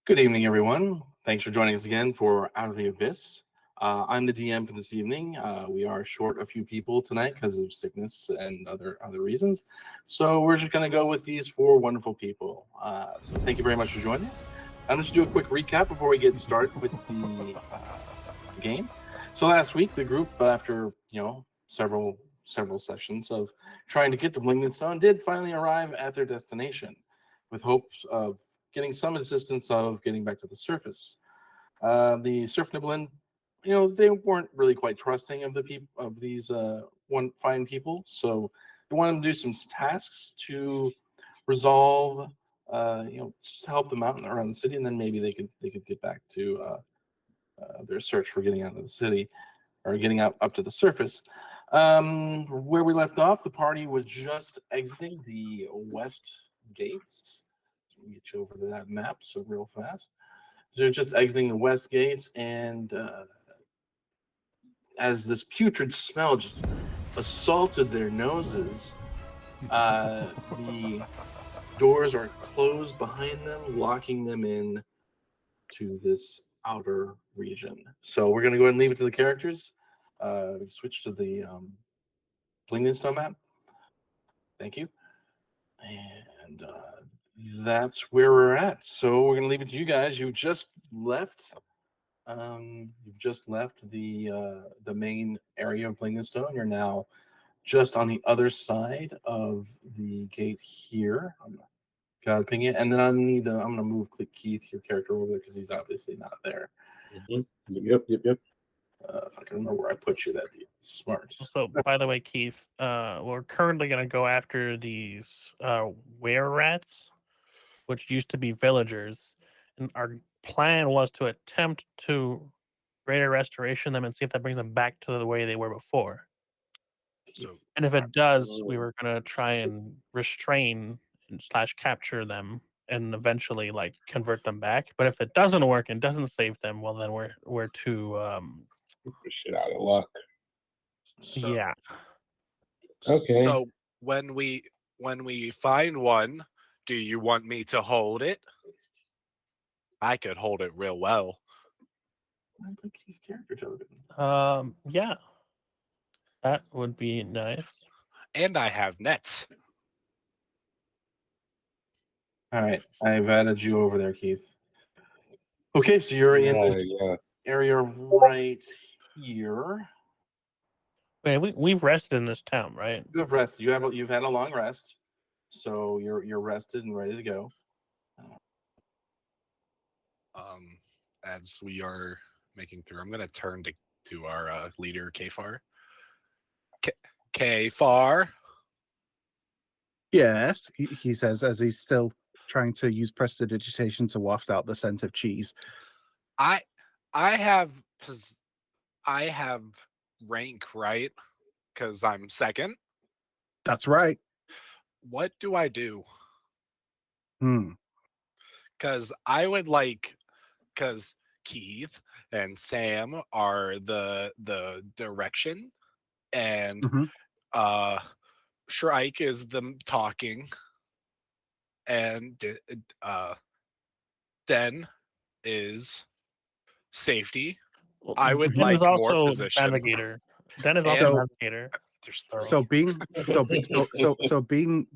Good evening, everyone. Thanks for joining us again for Out of the Abyss. I'm the DM for this evening. We are short a few people tonight because of sickness and other reasons. So we're just going to go with these four wonderful people. So thank you very much for joining us. I'm just do a quick recap before we get started with the game. So last week, the group, after several sessions of trying to get to Blingdenstone, did finally arrive at their destination, with hopes of getting some assistance of getting back to the surface. The Surf Nibelin, they weren't really quite trusting of the people of these one fine people, so they wanted to do some tasks to resolve, just to help them out around the city, and then maybe they could get back to their search for getting out of the city or getting up to the surface. Where we left off, the party was just exiting the west gates. Let me get you over to that map so real fast. So they're just exiting the west gates, and as this putrid smell just assaulted their noses, the doors are closed behind them, locking them in to this outer region. So we're going to go ahead and leave it to the characters. Switch to the Blingdenstone map. Thank you. And that's where we're at. So we're gonna leave it to you guys. You just left. You've just left the main area of Blingdenstone. You're now just on the other side of the gate here. Gotta ping it, and then I'm gonna move Keith, your character, over there because he's obviously not there. Mm-hmm. Yep. If I can remember where I put you, that'd be smart. So, by the way, Keith, we're currently going to go after these Wererats, which used to be villagers. And our plan was to attempt to greater restoration them and see if that brings them back to the way they were before. And if it does, we were going to try and restrain / capture them and eventually convert them back. But if it doesn't work and doesn't save them, well, then we're too shit out of luck. So, yeah. Okay. So when we find one, do you want me to hold it? I could hold it real well. I put Keith's character token. Yeah. That would be nice. And I have nets. All right, I've added you over there, Keith. Okay, so you're in this area right here. Wait, we've rested in this town, right? You have rested. You've had a long rest, so you're rested and ready to go. As we are making through, I'm going to turn to our leader, Kfar. Kfar. Yes, he says as he's still trying to use prestidigitation to waft out the scent of cheese. I have rank, right? Because I'm second. That's right. What do I do? Because I would because Keith and Sam are the direction, and Shrike is the talking, and Den is safety. Well, I would Den like is also more position. Navigator. Den is also navigator.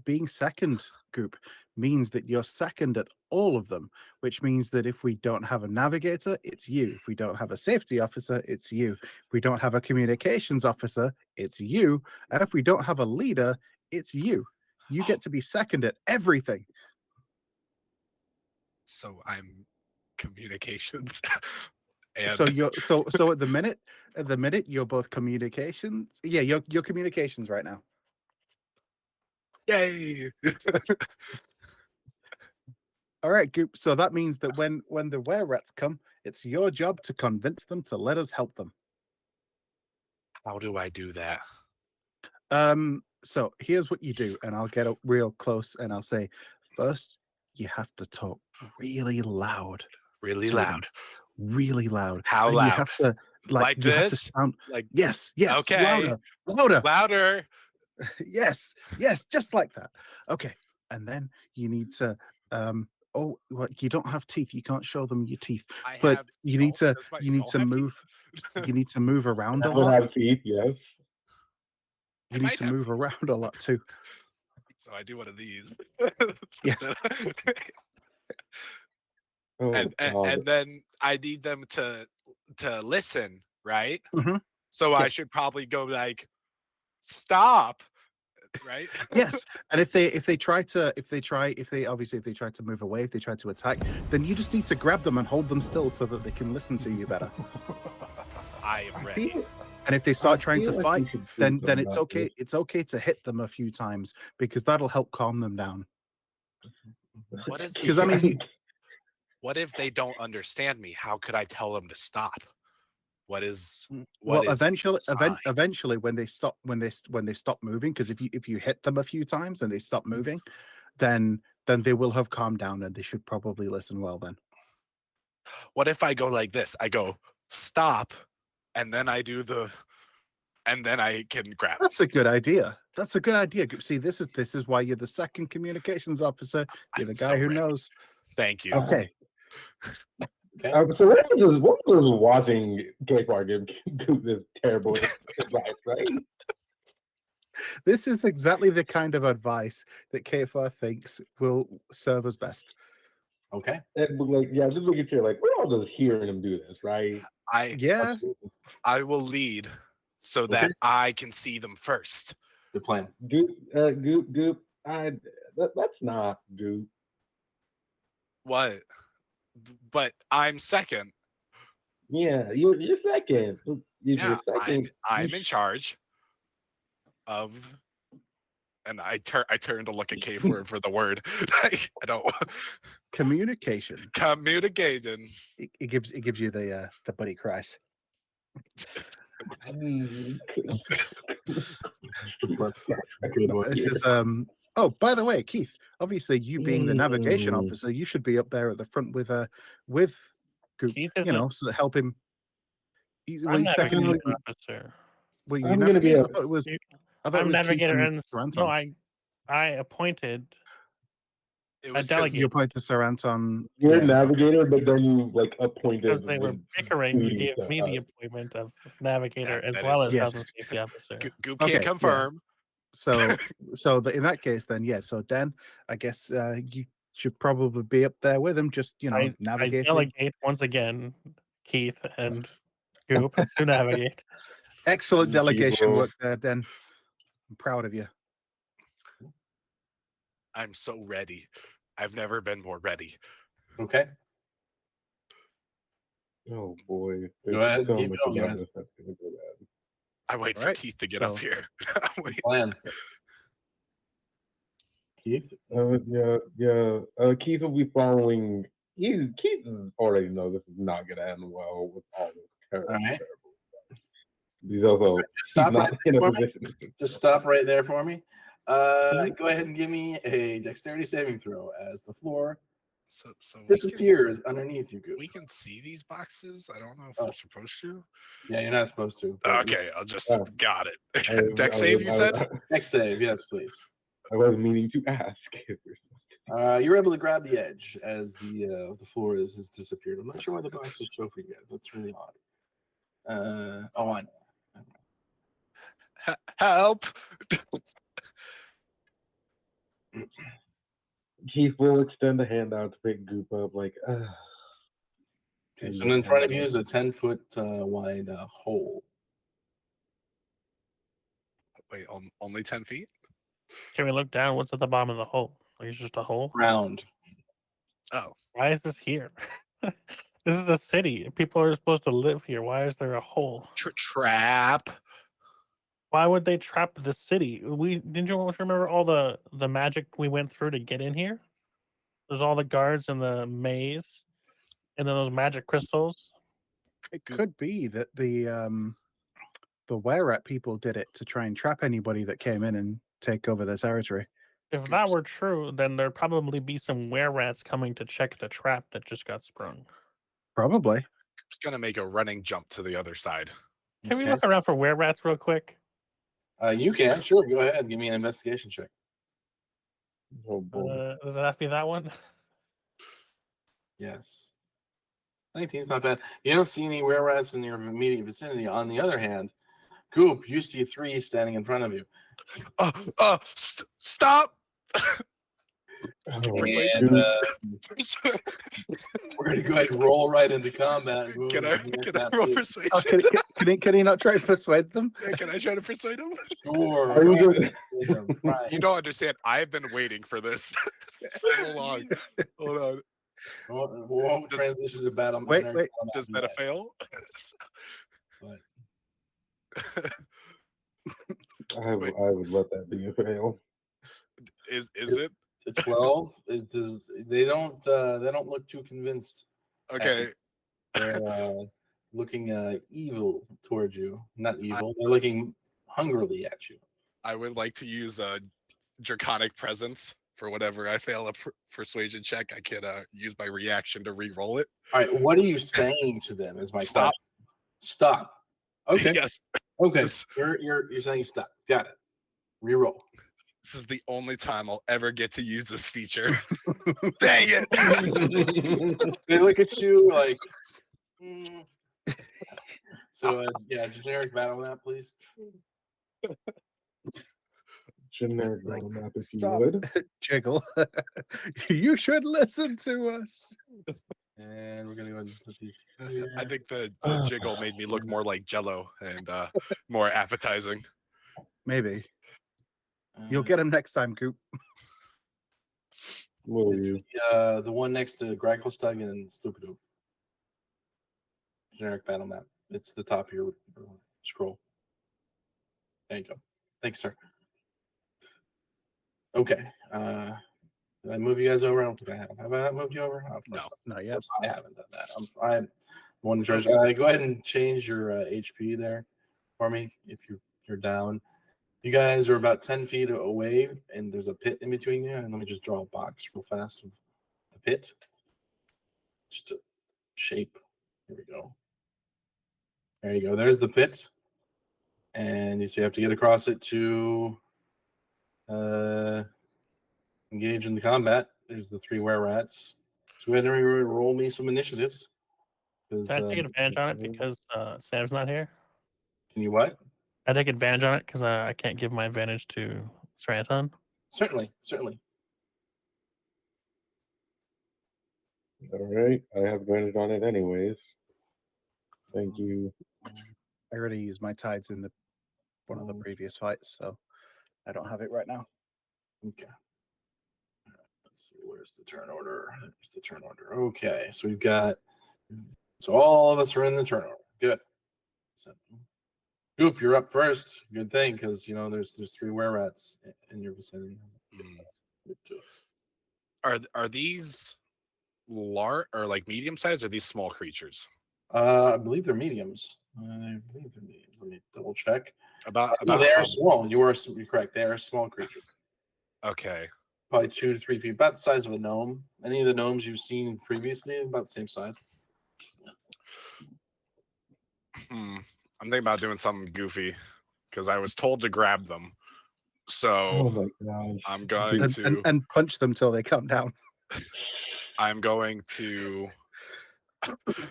Being second group means that you're second at all of them, which means that if we don't have a navigator, it's you. If we don't have a safety officer, it's you. If we don't have a communications officer, it's you. And if we don't have a leader, it's you. You get to be second at everything. So I'm communications. And so you're so at the minute you're both communications. Yeah, you're communications right now. Yay! All right, group. So that means that when the Wererats come, it's your job to convince them to let us help them. How do I do that? So here's what you do, and I'll get up real close and I'll say, first, you have to talk really loud. Really loud. Really loud. How and loud? You have to like you this? Have to sound, like yes. Okay. Louder. yes, just like that. Okay. And then you need to Oh, well, you don't have teeth. You can't show them your teeth. I But have you need skull. to Does my you need skull to have move. teeth? You need to move around a That would lot. have teeth, yes. You It need might to have move teeth. around a lot too. So I do one of these. Yeah. Oh, and God. then I need them to listen, right? Mhm. So I Yes. should probably go like, stop, right? Yes, and if they try to if they try to move away, if they try to attack, then you just need to grab them and hold them still so that they can listen to you better. I am I ready. feel- And if they start I trying to feel like fight, we should do then something it's about okay. this. It's okay to hit them a few times because that'll help calm them down. What is Because I this? mean, What if they don't understand me? How could I tell them to stop? What is well, what is a sign? eventually, when they stop moving, because if you hit them a few times and they stop moving, then they will have calmed down and they should probably listen well then. What if I go like this? I go stop, and then I do and then I can grab. That's a good idea. That's a good idea. See, this is why you're the second communications officer. You're the I'm guy so who ready. knows. Thank you. Okay. Okay. So what was watching K-Far give this terrible advice, right? This is exactly the kind of advice that KFR thinks will serve us best. Okay. And like, yeah, just look at you like, we're all just hearing him do this, right? Yeah. Absolutely. I will lead so Okay. that I can see them first. Good plan. Goop. That's not Goop. What? But I'm second. Yeah, you're second. Yeah, You're second. I'm in charge of. And I turn to look at K for the word. I don't Communication. communicating. It gives you the buddy cries. Good boy. This is Oh, by the way, Keith. Obviously, you being the navigation officer, you should be up there at the front with Goop. Keith You isn't- know, so to help him. I'm He's second. navigator officer. Well, you I'm gonna be navigator? a- I thought it was. I thought it I'm was Keith navigator, and and Sir Anton. no, I appointed. It I was delegate- You appointed Sir Anton. You're yeah. a navigator, but then you like appointed. Because they were the bickering, you duties gave me the appointment of navigator as that well is- as Yes. health and safety officer. Goop Okay, can't yeah. confirm. In that case, then yeah. So Dan, I guess you should probably be up there with him, just I navigating. delegate once again, Keith and Goop to navigate. Excellent delegation People. work there, Dan. I'm proud of you. I'm so ready. I've never been more ready. Okay. Oh boy. Go ahead, So keep much going, about guys. this that's gonna go bad. I wait for Alright, Keith to get up so- here. Wait. Good plan. Keith. Keith will be following. Keith already knows this is not gonna end well with all this terrible. All right. Terrible. He's also Stop not right in there a for me. position. Just stop right there for me. Go ahead and give me a dexterity saving throw as the floor So disappears underneath you, Goop. we can see these boxes. I don't know if Oh. we're supposed to. Yeah, you're not supposed to. but Okay, I'll just Oh. got it. I- Deck I save, was- you I said? was- Next save, yes, please. I was meaning to ask. If you're supposed You're able to grab the edge as the floor has disappeared. I'm not sure why the boxes show for you guys. That's really odd. I know. Help! Keith will extend a hand out to pick Goop up, like, Okay, so in front of you is a 10-foot wide hole. Wait, only 10 feet? Can we look down? What's at the bottom of the hole? Like it's just a hole? Round. Oh, Why is this here? This is a city. People are supposed to live here. Why is there a hole? trap. Why would they trap the city? Didn't you remember all the magic we went through to get in here? There's all the guards in the maze, and then those magic crystals. It could be that the Wererat people did it to try and trap anybody that came in and take over their territory. If that were true, then there'd probably be some wererats coming to check the trap that just got sprung. Probably. Just gonna make a running jump to the other side. Can we Okay. look around for wererats real quick? You can, sure. Go ahead. Give me an investigation check. oh boy. Does it have to be that one? Yes. 19 is not bad. You don't see any Wererats in your immediate vicinity. On the other hand, Goop, you see 3 standing in front of you. Stop! Oh, Persuasion? dude. We're going to go ahead and roll right into combat. Can I roll persuasion? Oh, can he not try to persuade them? Yeah, can I try to persuade him? Sure. Are you good? You don't understand. I've been waiting for this so long. Hold on. Won't transition to battle. Wait. Does that a fail? But I would let that be a fail. Is it? the 12, it does. They don't look too convinced. Okay. They're looking evil towards you. Not evil. They're looking hungrily at you. I would like to use a draconic presence for whatever I fail a persuasion check. I could use my reaction to re-roll it. All right. What are you saying to them? Is my Stop. question. Stop. Okay. Yes. Okay. This- You're saying stop. Got it. Reroll. This is the only time I'll ever get to use this feature. Dang it. They look at you like. "Hmm." So yeah, generic battle map, please. Generic battle map, if you Stop. would. Jiggle. You should listen to us. And we're gonna go ahead and put these. I Here. think the jiggle made me look more like Jello and more appetizing. Maybe. You'll get him next time, Coop. Will It's you? the one next to Gracklestug and Stupido. Generic battle map. It's the top of your scroll. There you go. Thanks, sir. Okay. Did I move you guys over? I don't think I have. Have I not moved you over? Of No. course Not Of yet. course I haven't done that. I'm one in charge. Go ahead and change your HP there for me if you're down. You guys are about 10 feet away, and there's a pit in between you. And let me just draw a box real fast of the pit. Just a shape. Here we go. There you go. There's the pit. And so you have to get across it to engage in the combat. There's the 3 Wererats. So go ahead and roll me some initiatives. Can I take advantage on it because Sam's not here? Can you what? I take advantage on it because I can't give my advantage to Sranton. Certainly. All right. I have advantage on it anyways. Thank you. I already used my tides in one of the previous fights, so I don't have it right now. Okay. Let's see. Where's the turn order? There's the turn order. Okay. So we've got. So all of us are in the turn order. Good. So, Goop, you're up first. Good thing, because there's 3 Wererats in your vicinity. Are these large or like medium sized, or these small creatures? I believe they're mediums. Let me double check. About No, they how- are small. You're correct. They are a small creature. Okay. Probably 2 to 3 feet, about the size of a gnome. Any of the gnomes you've seen previously, about the same size. I'm thinking about doing something goofy because I was told to grab them. Oh So my gosh. I'm going to And punch them till they come down. I'm going to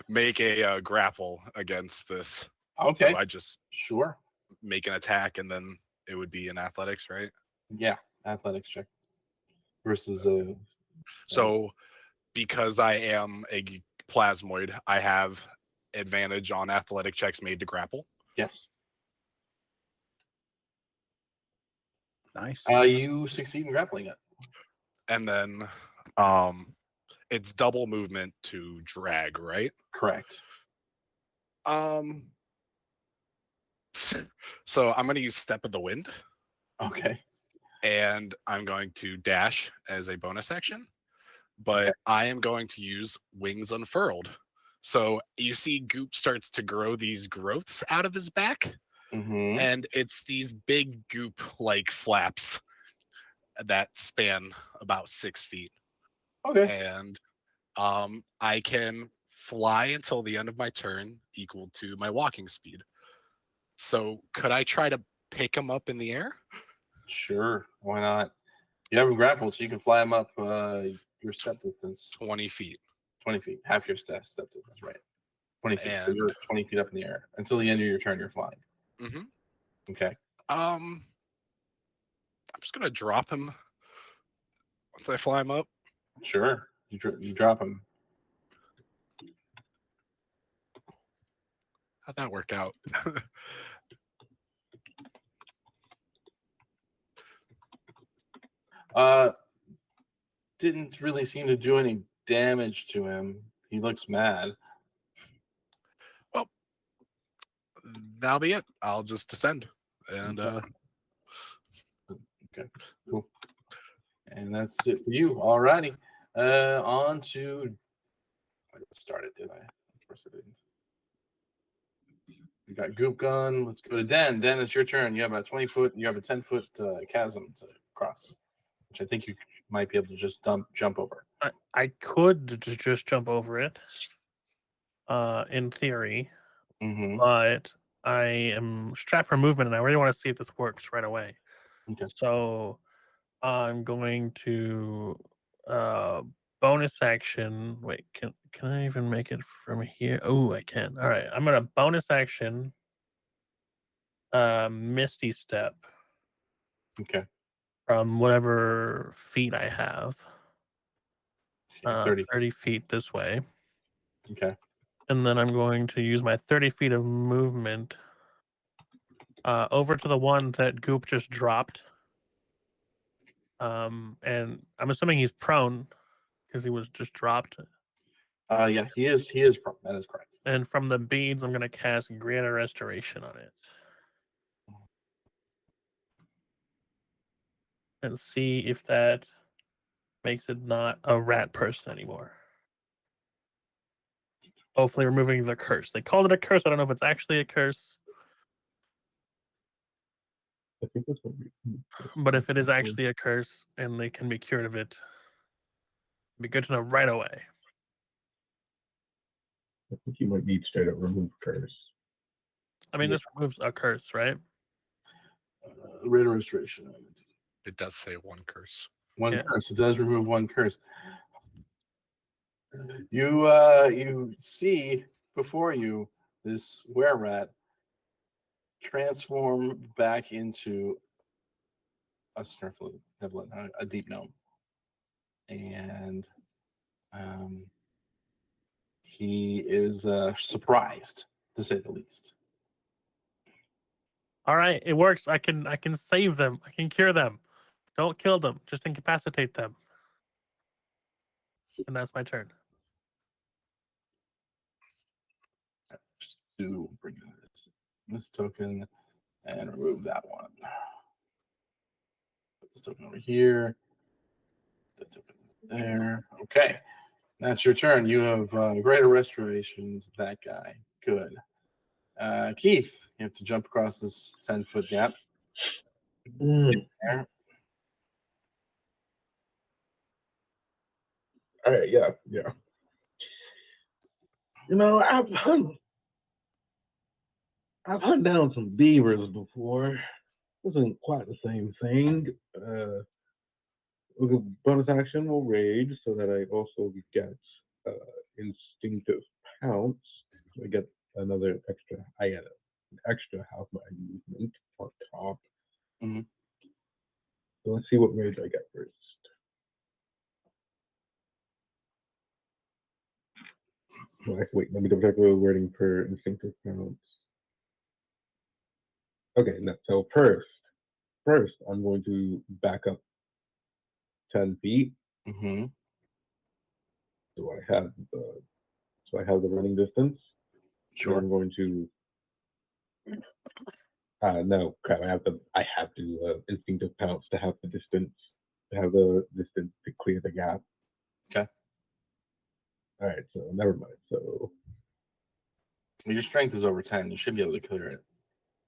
make a grapple against this. Okay. So I just Sure. make an attack, and then it would be an athletics, right? Yeah. Athletics check. Versus So because I am a plasmoid, I have advantage on athletic checks made to grapple. yes. Nice. You succeed in grappling it. And then it's double movement to drag, right? Correct. So I'm going to use Step of the Wind, Okay. and I'm going to dash as a bonus action, but I am going to use Wings Unfurled. So you see Goop starts to grow these growths out of his back, Mm-hmm. and it's these big goop-like flaps that span about 6 feet. Okay. And I can fly until the end of my turn, equal to my walking speed. So could I try to pick him up in the air? Sure. Why not? You have him grappled, so you can fly him up your step distance. 20 feet. 20 feet. Half your step distance is right. 20 feet. So And- you're 20 feet up in the air. Until the end of your turn, you're flying. Mm-hmm. Okay. I'm just gonna drop him once I fly him up. Sure. You drop him. How'd that work out? Didn't really seem to do any damage to him. He looks mad. Well, that'll be it. I'll just descend. And Okay, cool. And that's it for you. Alrighty. On to. I started, did I? Of course I didn't. We got Goop Gun. Let's go to Den. Den, it's your turn. You have a 20-foot. You have a 10-foot chasm to cross, which I think you might be able to just jump over. I could just jump over it, in theory, Mm-hmm. but I am strapped for movement, and I really want to see if this works right away. Okay. So I'm going to bonus action. Wait, can I even make it from here? Oh, I can. All right, I'm gonna bonus action. Misty Step Okay. from whatever feet I have. 30 feet. 30 feet this way. Okay. And then I'm going to use my 30 feet of movement over to the one that Goop just dropped. And I'm assuming he's prone because he was just dropped. Yeah, he is. He is. That is correct. And from the beads, I'm going to cast Greater Restoration on it. And see if that makes it not a rat person anymore. Hopefully removing the curse. They called it a curse. I don't know if it's actually a curse. I think that's what But if it is actually a curse and they can be cured of it, it'd be good to know right away. I think you might need straight up remove curse. I mean, Yeah. this removes a curse, right? Rate of restoration. it does say one curse. One Yeah. curse. It does remove one curse. You see before you this Wererat transform back into a Snurfling, a deep gnome, and he is surprised, to say the least. All right, it works. I can save them. I can cure them. Don't kill them. Just incapacitate them. And that's my turn. Just do bring this token and remove that one. Put this token over here. That token there. Okay, that's your turn. You have greater restoration to that guy. Good. Keith, you have to jump across this 10-foot gap. There. All right, yeah. You know, I've hunted down some beavers before. Wasn't quite the same thing. With a bonus action will rage so that I also get instinctive pounce. So I get another extra. I get an extra half my movement on top. Mhm. So let's see what rage I get first. Well, actually, wait, let me double check the wording for instinctive pounce. Okay, no, so first I'm going to back up 10 feet. Mm-hmm. So I have the running distance. So Sure. I'm going to no crap. I have to instinctive pounce to have the distance to clear the gap. Okay. All right, so never mind. So Well, your strength is over 10. You should be able to clear it.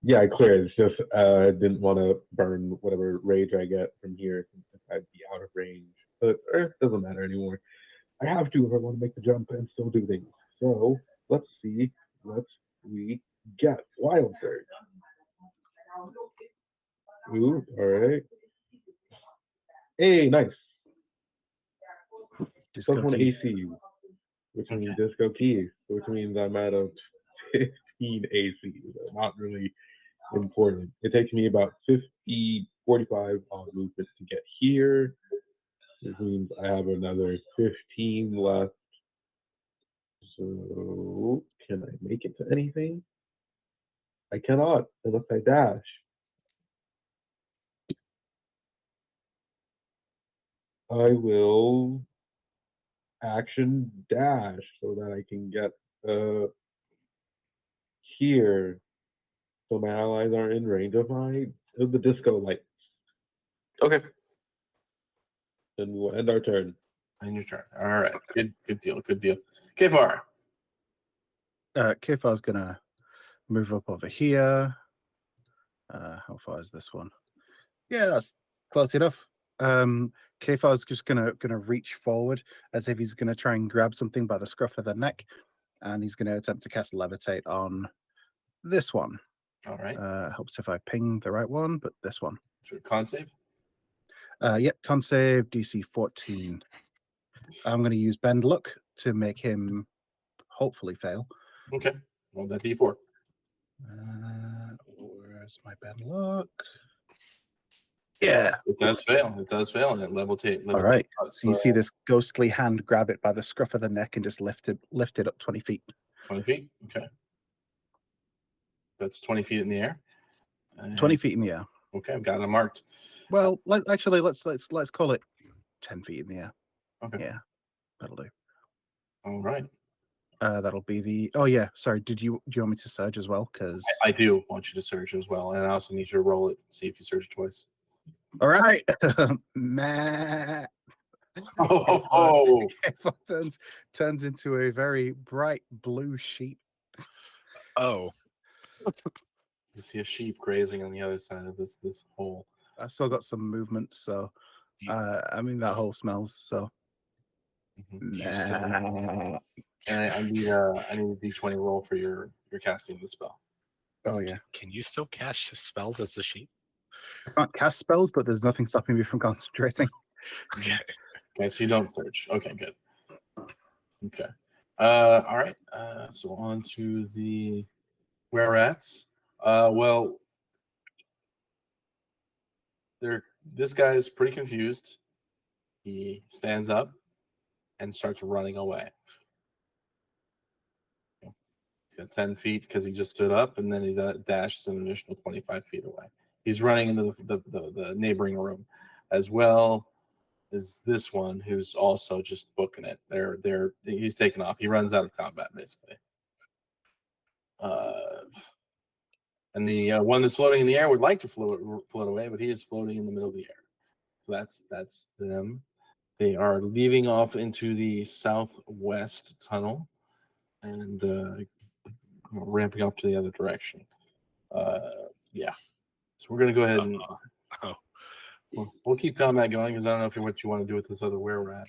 yeah, I cleared. It's just I didn't want to burn whatever rage I get from here since I'd be out of range. But it doesn't matter anymore. I have to if I want to make the jump and still do things. So let's see what we get. Wild Surge. Ooh, all right. Hey, nice. Just Plus go one Keith. AC. which Okay. means disco keys, which means I'm at a 15 AC. So not really important. It takes me about 45 movement to get here, which means I have another 15 left. So can I make it to anything? I cannot unless I dash. I will action dash so that I can get here. So my allies are in range of the disco light. Okay. Then we'll end our turn. And your turn. All right. Good deal. Good deal. Kfar. Kifar's gonna move up over here. How far is this one? Yeah, that's close enough. Kifar's just gonna reach forward as if he's gonna try and grab something by the scruff of the neck, and he's gonna attempt to cast levitate on this one. All right. Helps if I ping the right one, but this one. Sure. Con save. Yep, con save DC 14. I'm going to use bend luck to make him hopefully fail. Okay. Well, that D4. Where's my bend luck? Yeah. It does fail. It does fail, and it levitate. All right. So you see this ghostly hand grab it by the scruff of the neck and just lift it up 20 feet. 20 feet. Okay. That's 20 feet in the air. 20 feet in the air. Okay, I've got it marked. Well, actually, let's call it 10 feet in the air. Okay. Yeah, that'll do. All right. That'll be the. Oh yeah, sorry. Do you want me to surge as well? Because I do want you to surge as well, and I also need you to roll it and see if you surge twice. all right. Matt. Oh. turns into a very bright blue sheep. Oh, You see a sheep grazing on the other side of this hole. I've still got some movement, so I mean that hole smells. So And I need a D20 roll for your casting of the spell. Oh yeah, can you still cast spells as a sheep? I can't cast spells, but there's nothing stopping me from concentrating. Okay. Okay, so you don't surge. Okay, good. Okay. All right. So on to the Wererats. Well, this guy is pretty confused. He stands up and starts running away. He's got 10 feet because he just stood up, and then he dashes an additional 25 feet away. He's running into the neighboring room, as well as this one who's also just booking it. He's taking off. He runs out of combat basically. And the one that's floating in the air would like to float away, but he is floating in the middle of the air. So that's them. They are leaving off into the southwest tunnel and ramping off to the other direction. Yeah. So we're going to go ahead and we'll keep combat going because I don't know what you want to do with this other Wererat.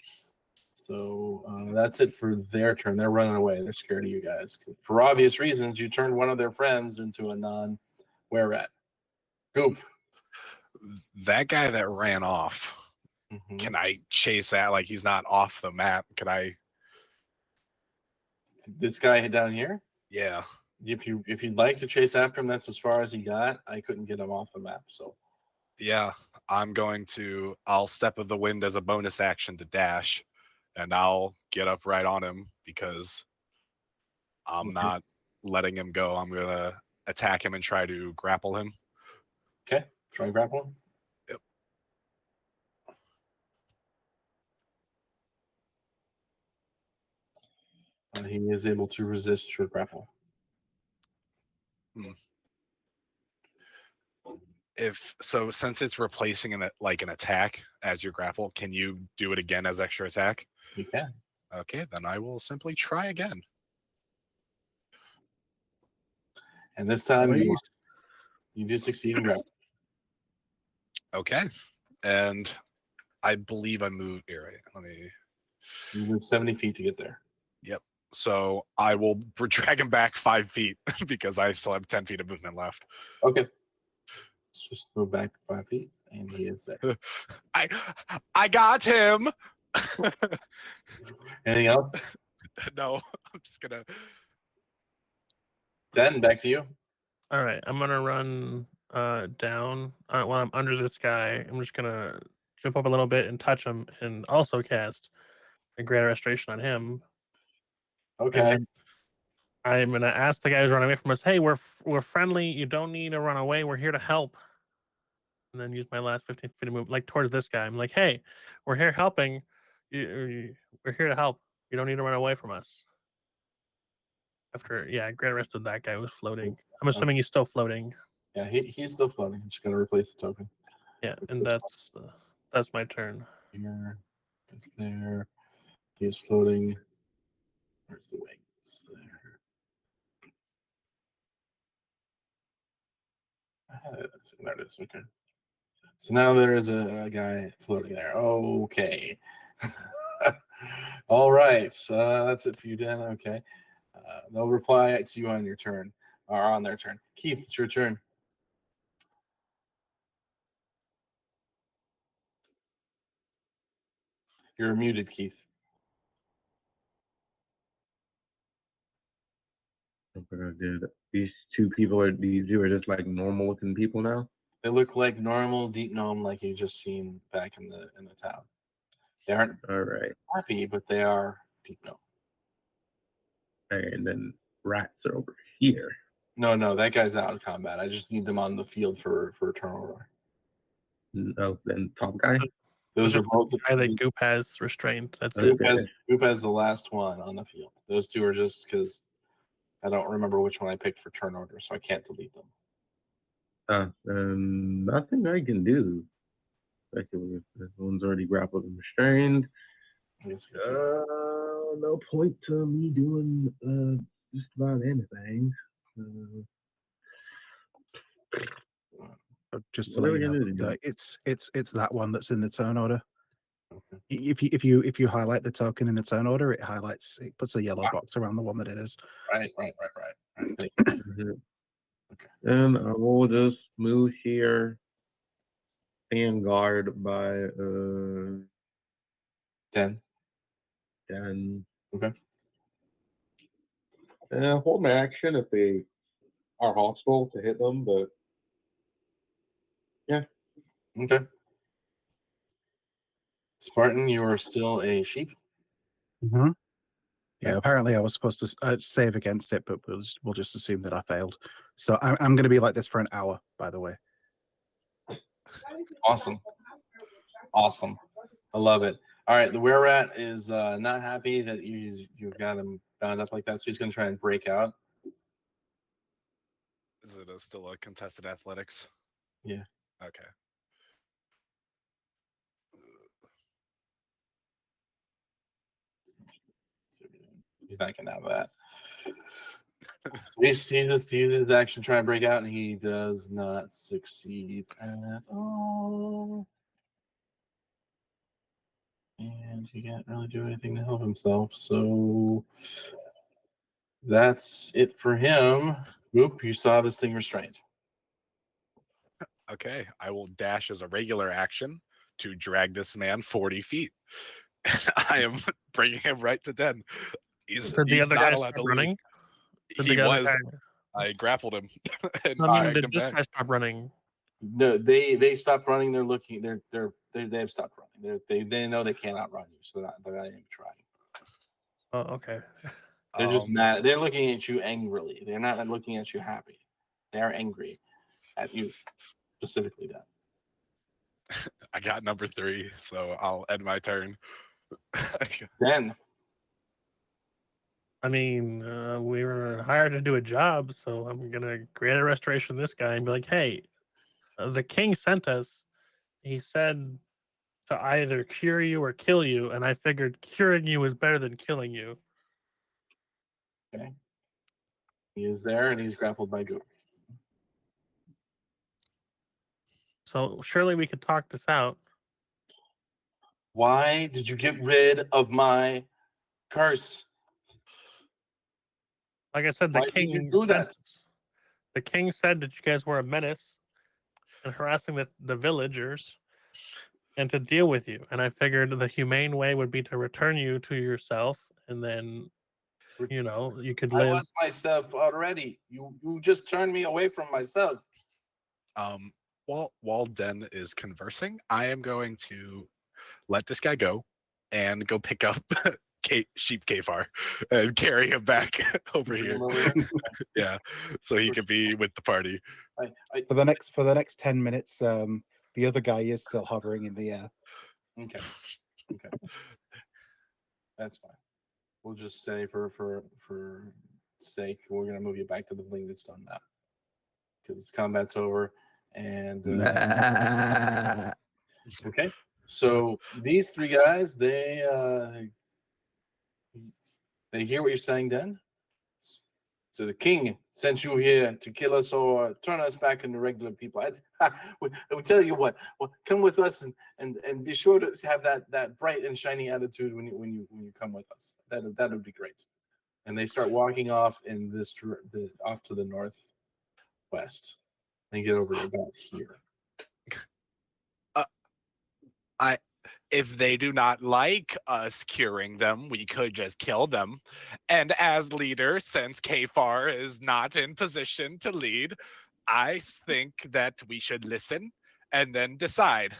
So that's it for their turn. They're running away. They're scared of you guys. For obvious reasons, you turned one of their friends into a non-Wererat. Goop. That guy that ran off, can I chase that? Like, he's not off the map. Can I? This guy down here? Yeah. If you'd like to chase after him, that's as far as he got. I couldn't get him off the map, so. Yeah, I'll step of the wind as a bonus action to dash, and I'll get up right on him because I'm not letting him go. I'm going to attack him and try to grapple him. Okay, try and grapple him. Yep. He is able to resist your grapple. Since it's replacing an attack as your grapple, can you do it again as extra attack? You can. Okay, then I will simply try again. And this time you do succeed in grapple. Okay, and I believe I moved here. Right? You move 70 feet to get there. Yep. So I will drag him back 5 feet because I still have 10 feet of movement left. Okay. Let's just move back 5 feet, and he is there. I got him. Anything else? No, I'm just gonna. Den, back to you. All right, I'm gonna run down while I'm under this guy. I'm just gonna jump up a little bit and touch him, and also cast a Greater Restoration on him. Okay. And then I'm gonna ask the guy who's running away from us, "Hey, we're friendly. You don't need to run away. We're here to help." And then use my last 15 feet to move like towards this guy. I'm like, "Hey, we're here helping. We're here to help. You don't need to run away from us." After Greater Rested that guy was floating. I'm assuming he's still floating. Yeah, he's still floating. Just gonna replace the token. Yeah, and that's my turn. Here, is there. He's floating. Where's the wings? There. There it is. Okay. So now there is a guy floating there. Okay. All right. That's it for you, Dan. Okay. They'll reply to you on your turn, or on their turn. Keith, it's your turn. You're muted, Keith. These two people are just like normal looking people now. They look like normal deep gnome, like you just seen back in the town. They aren't All right, happy, but they are deep gnome. and then rats are over here. No, that guy's out of combat. I just need them on the field for turnover. No, then top guy. Those are Just both. the guy that Goop has restrained. That's Okay. it. Goop has the last one on the field. Those two are just because I don't remember which one I picked for turn order, so I can't delete them. Nothing I can do. Especially if this one's already grappled and restrained. I guess we can do No point to me doing just about anything. Just to What let are you we know, gonna do? it's that one that's in the turn order. Okay. If you highlight the token in the turn order, it puts a yellow box around the one that it is. Right. All right, thank you. Okay. And I will just move here. Stand guard by 10. 10. Okay. Hold my action if they are hostile to hit them, but Okay. Spartan, you are still a sheep. Mm-hmm. Yeah, Okay. apparently I was supposed to save against it, but we'll just assume that I failed. So I'm going to be like this for an hour, by the way. Awesome. I love it. All right, the Wererat is not happy that you've got him bound up like that, so he's going to try and break out. Is it still a contested athletics? Yeah. Okay. He's not going to have that. He just uses his action to try and break out, and he does not succeed at all. And he can't really do anything to help himself, so that's it for him. Oop, you saw this thing restrained. Okay, I will dash as a regular action to drag this man 40 feet. I am bringing him right to Den. He's Did the other not guy allowed stop to leave. running? Did He the other was. guy- I grappled him and I mean, dragged did him this back. guy stop running? No, they stopped running. They're looking. They've stopped running. They know they can't outrun you, so they're not even trying. Oh, okay. They're just mad. They're looking at you angrily. They're not looking at you happy. They're angry at you, specifically. That I got number 3, so I'll end my turn. then I mean, we were hired to do a job, so I'm gonna grant a restoration to this guy and be like, "Hey, the king sent us. He said to either cure you or kill you, and I figured curing you is better than killing you." okay, he is there, and he's grappled by Goop. So surely we could talk this out. Why did you get rid of my curse? Like I said, Why did you do that? The king said that you guys were a menace and harassing the villagers, and to deal with you. And I figured the humane way would be to return you to yourself, and then You know, you could I live. was myself already. You just turned me away from myself. While Den is conversing, I am going to let this guy go and go pick up Sheep Kafar and carry him back over Bring here. him over here. Yeah, so he can be with the party. For the next 10 minutes, the other guy is still hovering in the air. Okay. That's fine. We'll just say for sake, we're gonna move you back to the Blinged Stone now. Because combat's over. And okay. So these three guys, they hear what you're saying then. So the king sent you here to kill us or turn us back into regular people. I will tell you what. Well, come with us and be sure to have that bright and shiny attitude when you come with us. That would be great. And they start walking off in off to the northwest. They get over to about here. If they do not like us curing them, we could just kill them. And as leader, since Kafar is not in position to lead, I think that we should listen and then decide.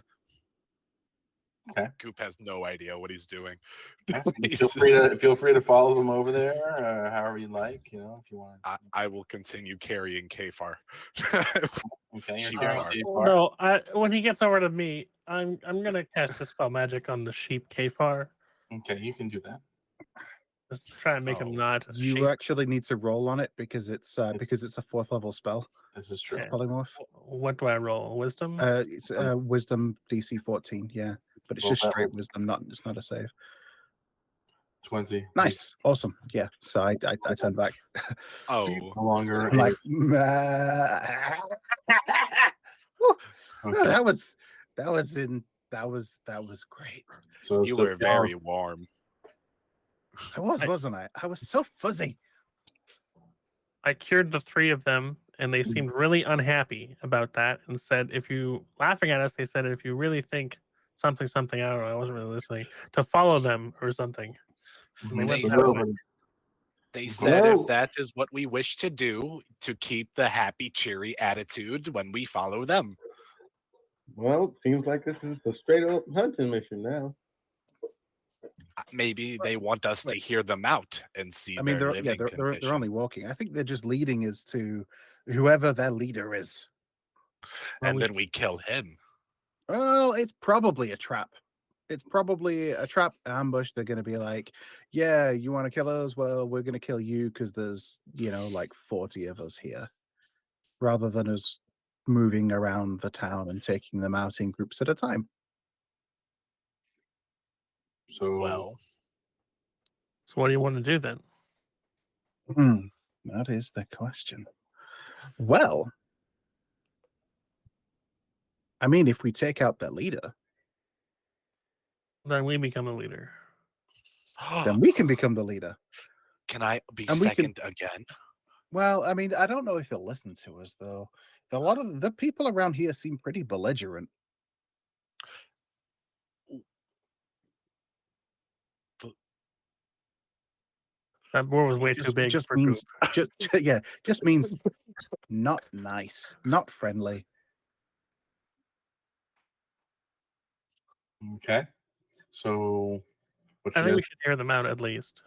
Okay. Goop has no idea what he's doing. Feel free to follow them over there, however you like. You know, if you want. I will continue carrying Kafar. Okay, you're Sheep carrying Kafar. Kafar. No, when he gets over to me, I'm gonna cast Dispel Magic on the sheep Kafar. Okay, you can do that. Just try and make him not a You sheep. actually need to roll on it because it's a 4th level spell. This is true. Yeah. Polymorph. What do I roll? Wisdom? It's Wisdom DC 14, yeah, but it's Roll just that straight Wisdom, it's not a save. 20. Nice, awesome, yeah. So I turn back. Oh, No longer. I'm like, Okay. that was great. So you were very warm. I was, wasn't I? I was so fuzzy. I cured the three of them, and they seemed really unhappy about that, and said, "If you laughing at us," they said, "if you really think something, I don't know, I wasn't really listening, to follow them or something." And they went They that said- way. They said if Whoa. that is what we wish to do, to keep the happy, cheery attitude when we follow them. Well, it seems like this is a straight up hunting mission now. Maybe they want us to hear them out and see I mean, their they're living they're condition. only walking. I think they're just leading us to whoever their leader is. Well, and we then we kill him. Well, it's probably a trap. It's probably a trap ambush. They're going to be like, yeah, you want to kill us? Well, we're going to kill you because there's, like 40 of us here. Rather than us moving around the town and taking them out in groups at a time. So Well, So what do you want to do then? That is the question. Well, I mean, if we take out their leader, Then we become a leader. then we can become the leader. can I be And we can- second again? Well, I mean, I don't know if they'll listen to us, though. A lot of the people around here seem pretty belligerent. That boar was way too big Just for means, Goop. just means not nice, not friendly. okay. So what I you think we guys should hear them out at least.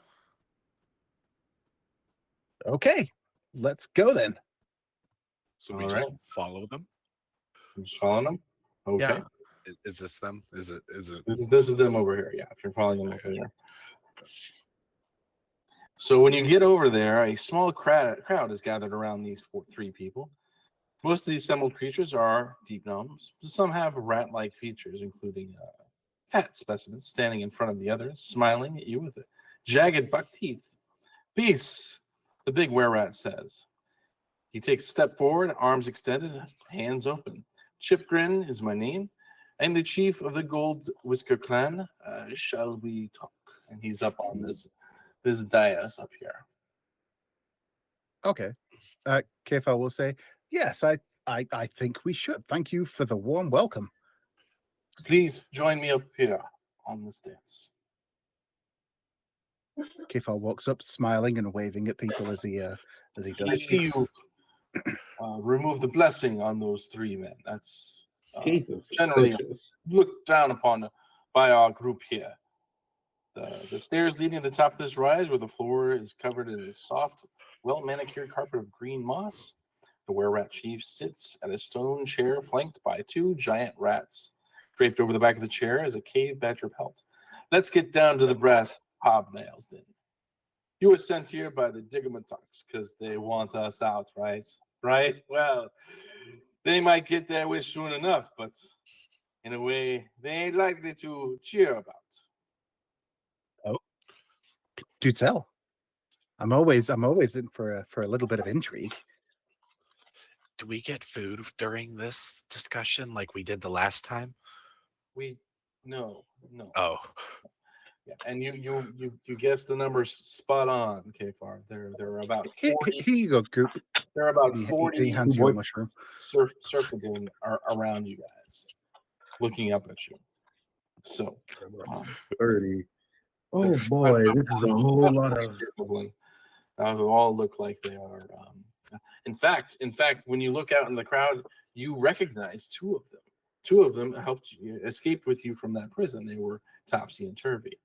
Okay, let's go then. So we All just right. follow them. just following them? Okay. Yeah. Is this them? Is it? This is them over here. Yeah, if you're following them over here. So when you get over there, a small crowd is gathered around these three people. Most of these assembled creatures are deep gnomes. Some have rat-like features, including fat specimens standing in front of the others, smiling at you with jagged buck teeth. Peace, the big Wererat says. He takes a step forward, arms extended, hands open. Chipgrin is my name. I'm the chief of the Gold Whisker clan. Shall we talk? And he's up on this dais up here. Okay. Kefal will say, yes, I think we should. Thank you for the warm welcome. Please join me up here on this dais. Kifar walks up, smiling and waving at people as he I does. see you've removed the blessing on those 3 men. That's Jesus, generally gracious. looked down upon by our group here. The stairs leading to the top of this rise, where the floor is covered in a soft, well-manicured carpet of green moss, the Wererat chief sits at a stone chair flanked by 2 giant rats. Draped over the back of the chair is a cave badger pelt. Let's get down to the brass hobnails, then. You were sent here by the Digamatox because they want us out, right? Right? Well, they might get their wish soon enough, but in a way they ain't likely to cheer about. Do tell. I'm always in for a little bit of intrigue. Do we get food during this discussion like we did the last time? No. Oh, Yeah, and you guessed the numbers spot on, Kfar. They're about 40. Here you go, Goop. They're about And he 40 hands you a mushroom. circling around you guys, looking up at you. So, 30. Oh boy, this is a whole lot of. who all look like they are. In fact, when you look out in the crowd, you recognize 2 of them. 2 of them helped you, escaped with you from that prison. They were topsy and turvy.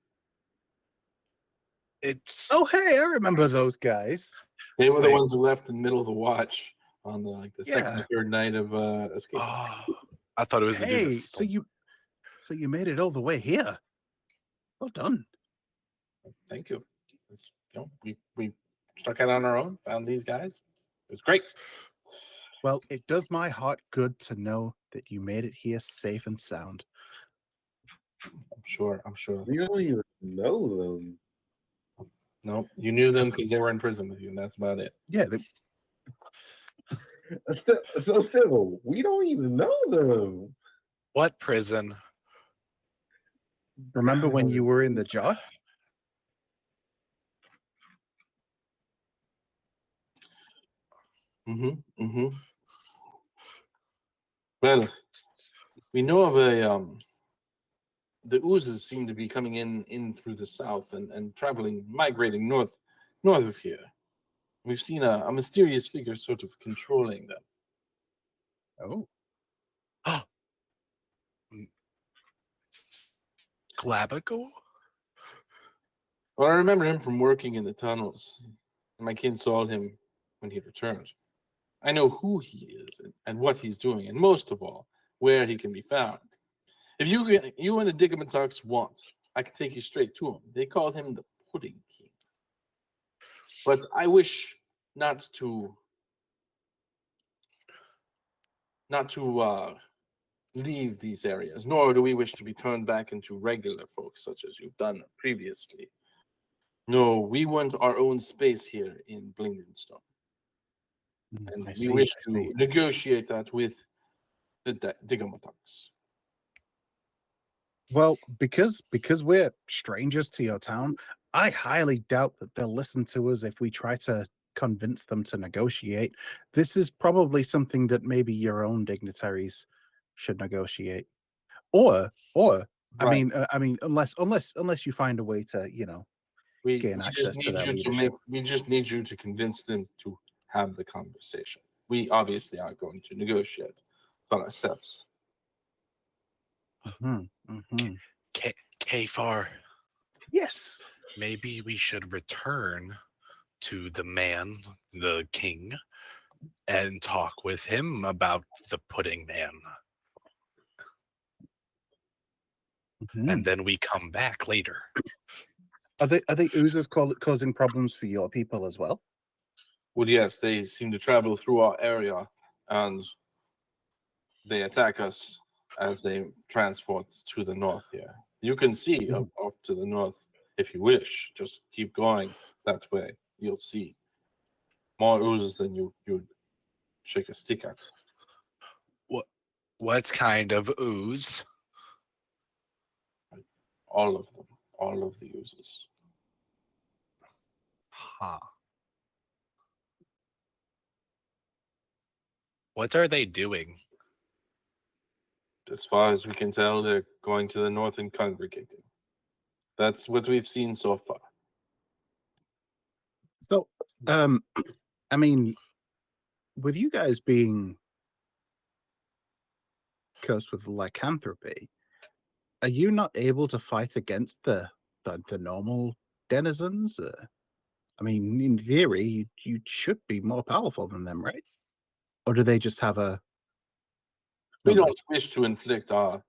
it's Oh, hey, I remember those guys. They were the Wait. ones who left in the middle of the watch on the second Yeah. or third night of escape. oh, I thought it was the dude Hey, that's so you made it all the way here. Well done. Thank you. We struck out on our own, found these guys. It was great. Well, it does my heart good to know that you made it here safe and sound. I'm sure. We don't even know them. No, you knew them because they were in prison with you, and that's about it. Yeah, So still, we don't even know them. what prison? remember when you were in the jar? Well, we know of the oozes seem to be coming in through the south and traveling, migrating north of here. We've seen a mysterious figure sort of controlling them. Oh, Glabago? Well, I remember him from working in the tunnels, and my kin saw him when he returned. I know who he is and what he's doing, and most of all, where he can be found. If you and the Digamatox want, I can take you straight to him. They call him the Pudding King. But I wish not to leave these areas, nor do we wish to be turned back into regular folks such as you've done previously. No, we want our own space here in Blingdenstone. And I we see, wish I to see. negotiate that with the Digamatox. Well, because we're strangers to your town, I highly doubt that they'll listen to us if we try to convince them to negotiate. This is probably something that maybe your own dignitaries should negotiate, or I mean, unless you find a way to, gain access to their leadership. We just need you to convince them to have the conversation. We obviously are going to negotiate for ourselves. Kfar, Yes. maybe we should return to the man, the king, and talk with him about the pudding man. And then we come back later. Are they oozes causing problems for your people as well? Well, yes, they seem to travel through our area, and they attack us as they transport to the north here. You can see off to the north if you wish. Just keep going that way. You'll see more oozes than you'd shake a stick at. What kind of ooze? All of them. All of the oozes. Huh. What are they doing? As far as we can tell, they're going to the north and congregating. That's what we've seen so far. So, I mean, with you guys being cursed with lycanthropy, are you not able to fight against the normal denizens? I mean, in theory, you should be more powerful than them, right? Or do they just have a We numbers? don't wish to inflict our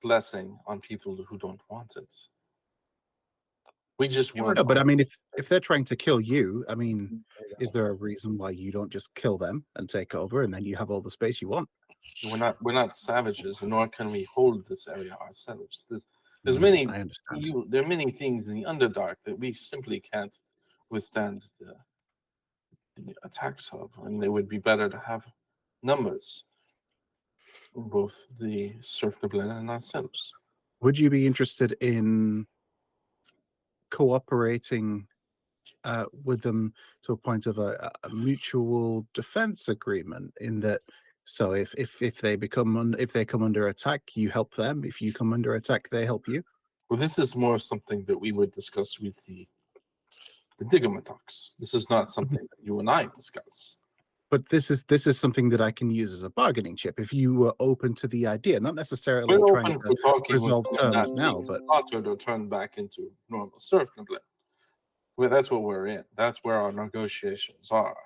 blessing on people who don't want it. We just want. No, but I mean, if they're trying to kill you, I mean, is there a reason why you don't just kill them and take over, and then you have all the space you want? We're not savages, nor can we hold this area ourselves. There's many I understand. there are many things in the Underdark that we simply can't withstand the attacks of, and it would be better to have numbers, both the Surf Goblin and ourselves. Would you be interested in cooperating with them to a point of a mutual defense agreement? In that, so if they if they come under attack, you help them. If you come under attack, they help you. Well, this is more something that we would discuss with the Digamatox. This is not something that you and I discuss. But this is something that I can use as a bargaining chip. If you were open to the idea, not necessarily We're trying open to to talking resolve with them terms that now, being but slaughtered or turned back into normal Surf Goblin. Well, that's what we're in. That's where our negotiations are.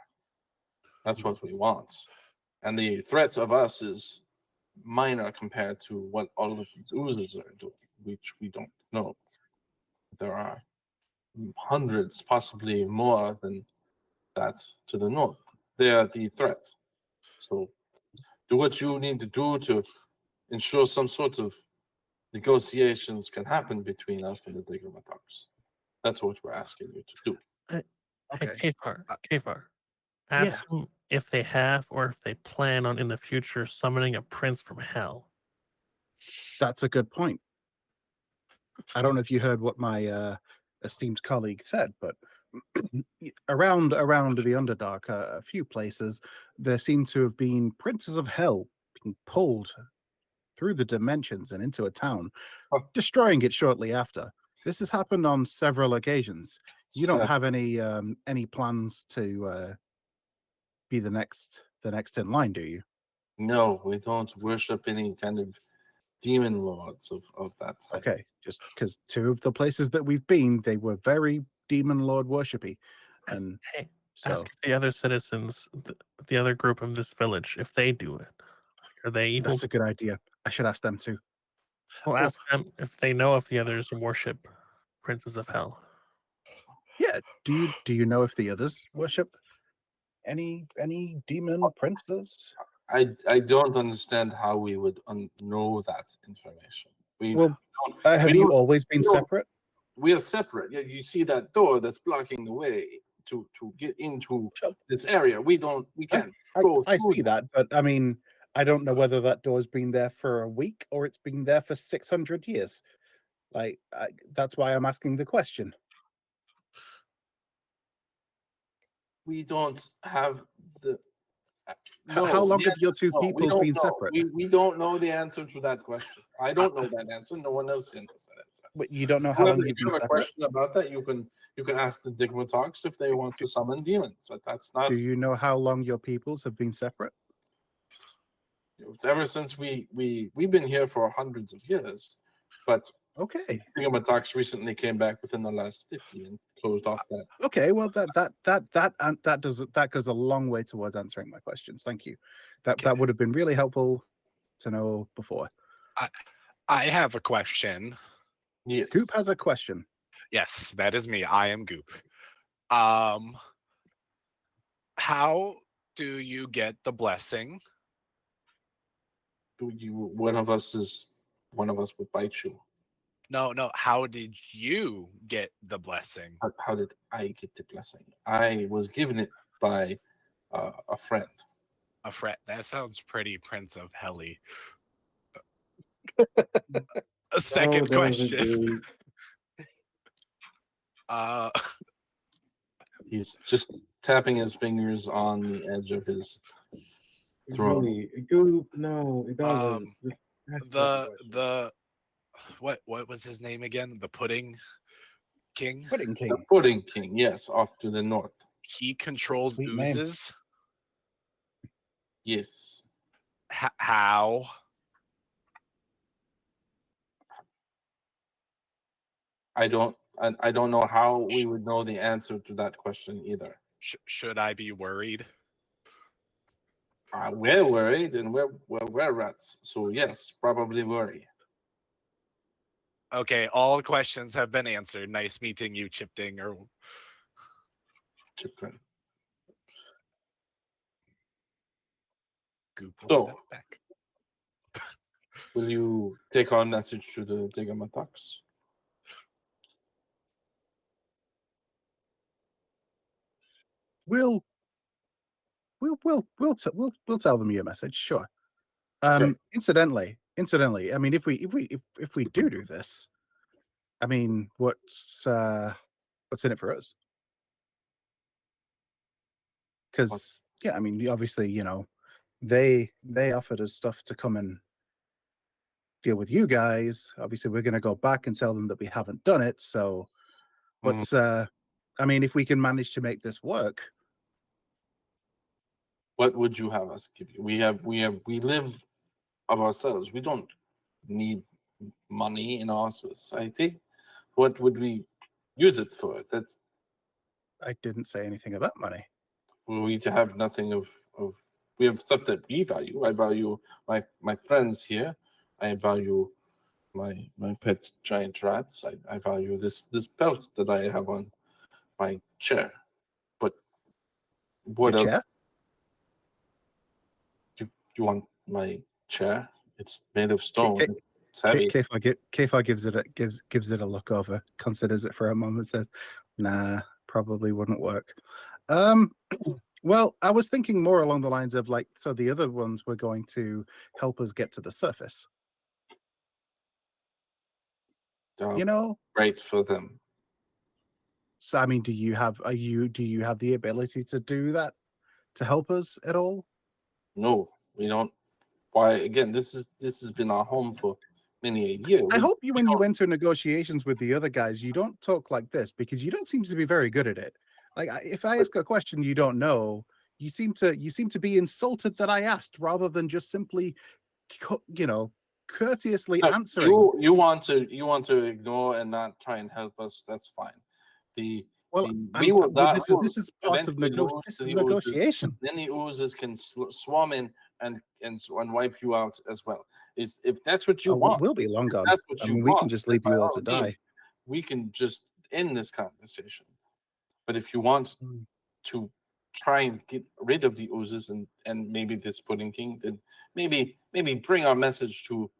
That's what we want. And the threats of us is minor compared to what all of these oozes are doing, which we don't know. There are hundreds, possibly more than that to the north. They are the threat. So do what you need to do to ensure some sort of negotiations can happen between us and the Digamatox. That's what we're asking you to do. okay. Hey, Kfar. Yeah. Ask them if they have or if they plan on in the future summoning a prince from hell. That's a good point. I don't know if you heard what my esteemed colleague said, but around the Underdark, a few places, there seem to have been princes of hell being pulled through the dimensions and into a town, destroying it shortly after. This has happened on several occasions. You don't have any plans to be the next in line, do you? No, we don't worship any kind of demon lords of that type. Okay, just because two of the places that we've been, they were very demon lord worshipy, and Hey, so ask the other citizens, the other group of this village, if they do it. Are they evil? that's a good idea. I should ask them too. Well, ask them if they know if the others worship princes of hell. Yeah. Do you know if the others worship any demon princes? I don't understand how we would know that information. Well, don't- have we you don't- always been we don't- separate? We are separate. Yeah, you see that door that's blocking the way to get into this area. We can't go I through see that, but I mean, I don't know whether that door's been there for a week or it's been there for 600 years. Like, that's why I'm asking the question. We don't have the. How long have your two we peoples don't been know. separate? We don't know the answer to that question. I don't know that answer. No one else knows that answer. But you don't know how long If you've you been have a separate? question about that, you can ask the Digmatox if they want to summon demons. But that's not. Do you know how long your peoples have been separate? It's ever since we've been here for hundreds of years, but Okay. Digmatox recently came back within the last 50 and closed off that. Okay, well that goes a long way towards answering my questions. Thank you. That would have been really helpful to know before. I have a question. Yes. Goop has a question. Yes, that is me. I am Goop. How do you get the blessing? One of us would bite you. No. How did you get the blessing? How did I get the blessing? I was given it by a friend. A friend. That sounds pretty Prince of Helly. A second question. He's just tapping his fingers on the edge of his throat. Really, Goop, no, it doesn't. What was his name again? The pudding King. Pudding The King. Pudding King, yes, off to the north. He controls Sweet name. oozes. Yes. How? I don't know how we would know the answer to that question either. Should I be worried? We're worried, and we're rats. So yes, probably worry. Okay, all questions have been answered. Nice meeting you, Chip Ding. Or Chipkin. Goop will So- step back. Will you take on message to the Digamatox? We'll tell them your message. Sure. Okay. Incidentally, I mean, if we do this, I mean, what's in it for us? Because yeah, I mean, obviously, you know, they offered us stuff to come and deal with you guys. Obviously, we're going to go back and tell them that we haven't done it. So, what's I mean, if we can manage to make this work, What would you have us give you? We live of ourselves. We don't need money in our society. What would we use it for? That's I didn't say anything about money. we to have nothing of we have stuff that we value. I value my friends here. I value my pet giant rats. I value this belt that I have on my chair. But what Your else chair? do you want? My chair? It's made of stone. It's heavy. Kefar gives it a look over, considers it for a moment, says, "Nah, probably wouldn't work." Well, I was thinking more along the lines of like, so the other ones were going to help us get to the surface. You know, Great for them. so I mean, do you have the ability to do that to help us at all? No, we don't. Why? Again, this has been our home for many a year. I hope when you enter negotiations with the other guys, you don't talk like this because you don't seem to be very good at it. Like if I ask a question you don't know, you seem to be insulted that I asked rather than just simply, you know, courteously answering. You want to ignore and not try and help us. That's fine. Well, We will die. this is part of eventually lose to the oozes. negotiation. Then the oozes can swarm in and wipe you out as well. If that's what you want, We'll be long gone. that's what I you mean, want, we can just leave by you all all to die. means, we can just end this conversation. But if you want to try and get rid of the oozes and maybe this Pudding King, then maybe bring our message to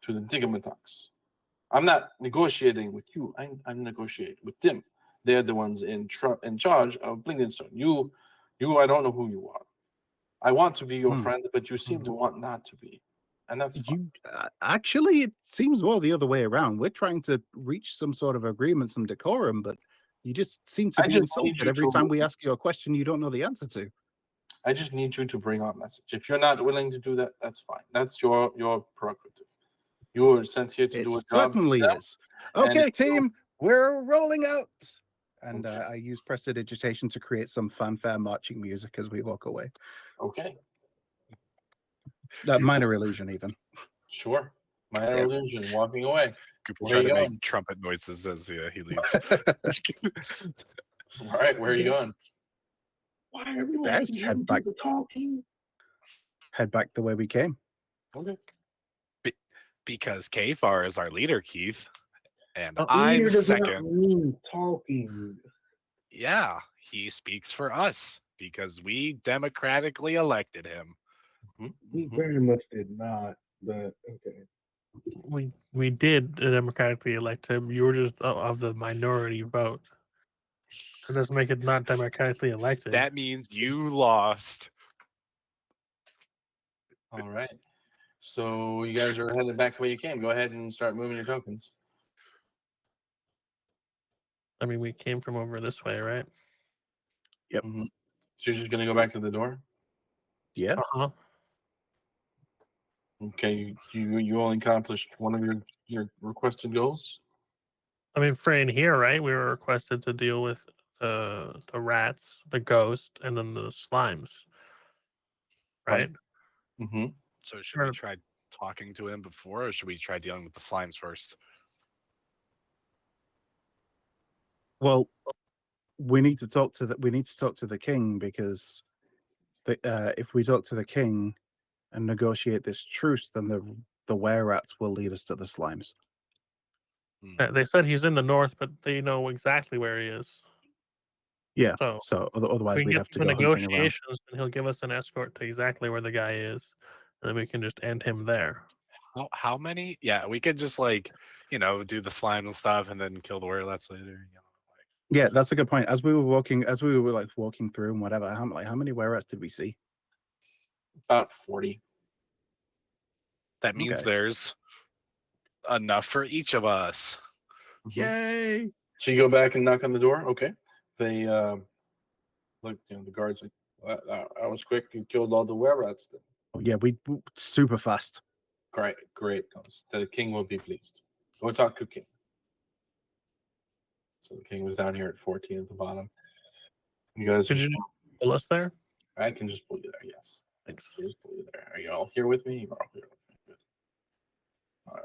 the Digamatox. I'm not negotiating with you. I'm negotiating with them. They're the ones in charge of Blinkenstone. You, I don't know who you are. I want to be your friend, but you seem to want not to be, and that's fine. Actually, it seems more the other way around. We're trying to reach some sort of agreement, some decorum, but you just seem to be insulted every time we ask you a question you don't know the answer to. I just need you to bring our message. If you're not willing to do that, that's fine. That's your prerogative. You were sent here to do a job. It certainly is. Okay, team, we're rolling out. And I use prestidigitation to create some fanfare marching music as we walk away. Okay. Minor illusion, even. Sure. Minor illusion, walking away. Goop will Where try are to you make trumpet noises as he leaves. All right, where are you going? Why are we Let's letting head him back. do the talking? Head back the way we came. Okay. Because Kefar is our leader, Keith. And Leader I'm does not second. mean talking. Yeah, he speaks for us because we democratically elected him. We very much did not, but okay. We did democratically elect him. You were just of the minority vote. It doesn't make it not democratically elected. That means you lost. All right. So you guys are headed back the way you came. Go ahead and start moving your tokens. I mean, we came from over this way, right? Yep. Mm-hmm. So you're just gonna go back to the door? Yeah. Uh-huh. Okay. You only accomplished one of your requested goals. I mean, for in here, right? We were requested to deal with the rats, the ghost, and then the slimes. Right? Mm-hmm. So should we Or- try talking to him before, or should we try dealing with the slimes first? Well, we need to talk to the king, because if we talk to the king and negotiate this truce, then the Wererats will lead us to the slimes. They said he's in the north, but they know exactly where he is. Yeah. So So if otherwise, we we'd get have to to go hunting around. negotiations, then he'll give us an escort to exactly where the guy is, and then we can just end him there. How many? Yeah, we could just do the slime and stuff, and then kill the Werelats later. Yeah, that's a good point. As we were walking through and whatever, how many Wererats did we see? About 40. That means Okay. there's enough for each of us. Mhm. Yay! So you go back and knock on the door. Okay. They look. The guards like, I was quick. You killed all the wererats. Then. Oh, yeah, we super fast. Great. The king will be pleased. Go talk to king. So the king was down here at 14 at the bottom. You guys, Could you pull us there? I can just pull you there. Yes. Thanks. Just pull you there. Are you all here with me? You're all here with me. Good. All right.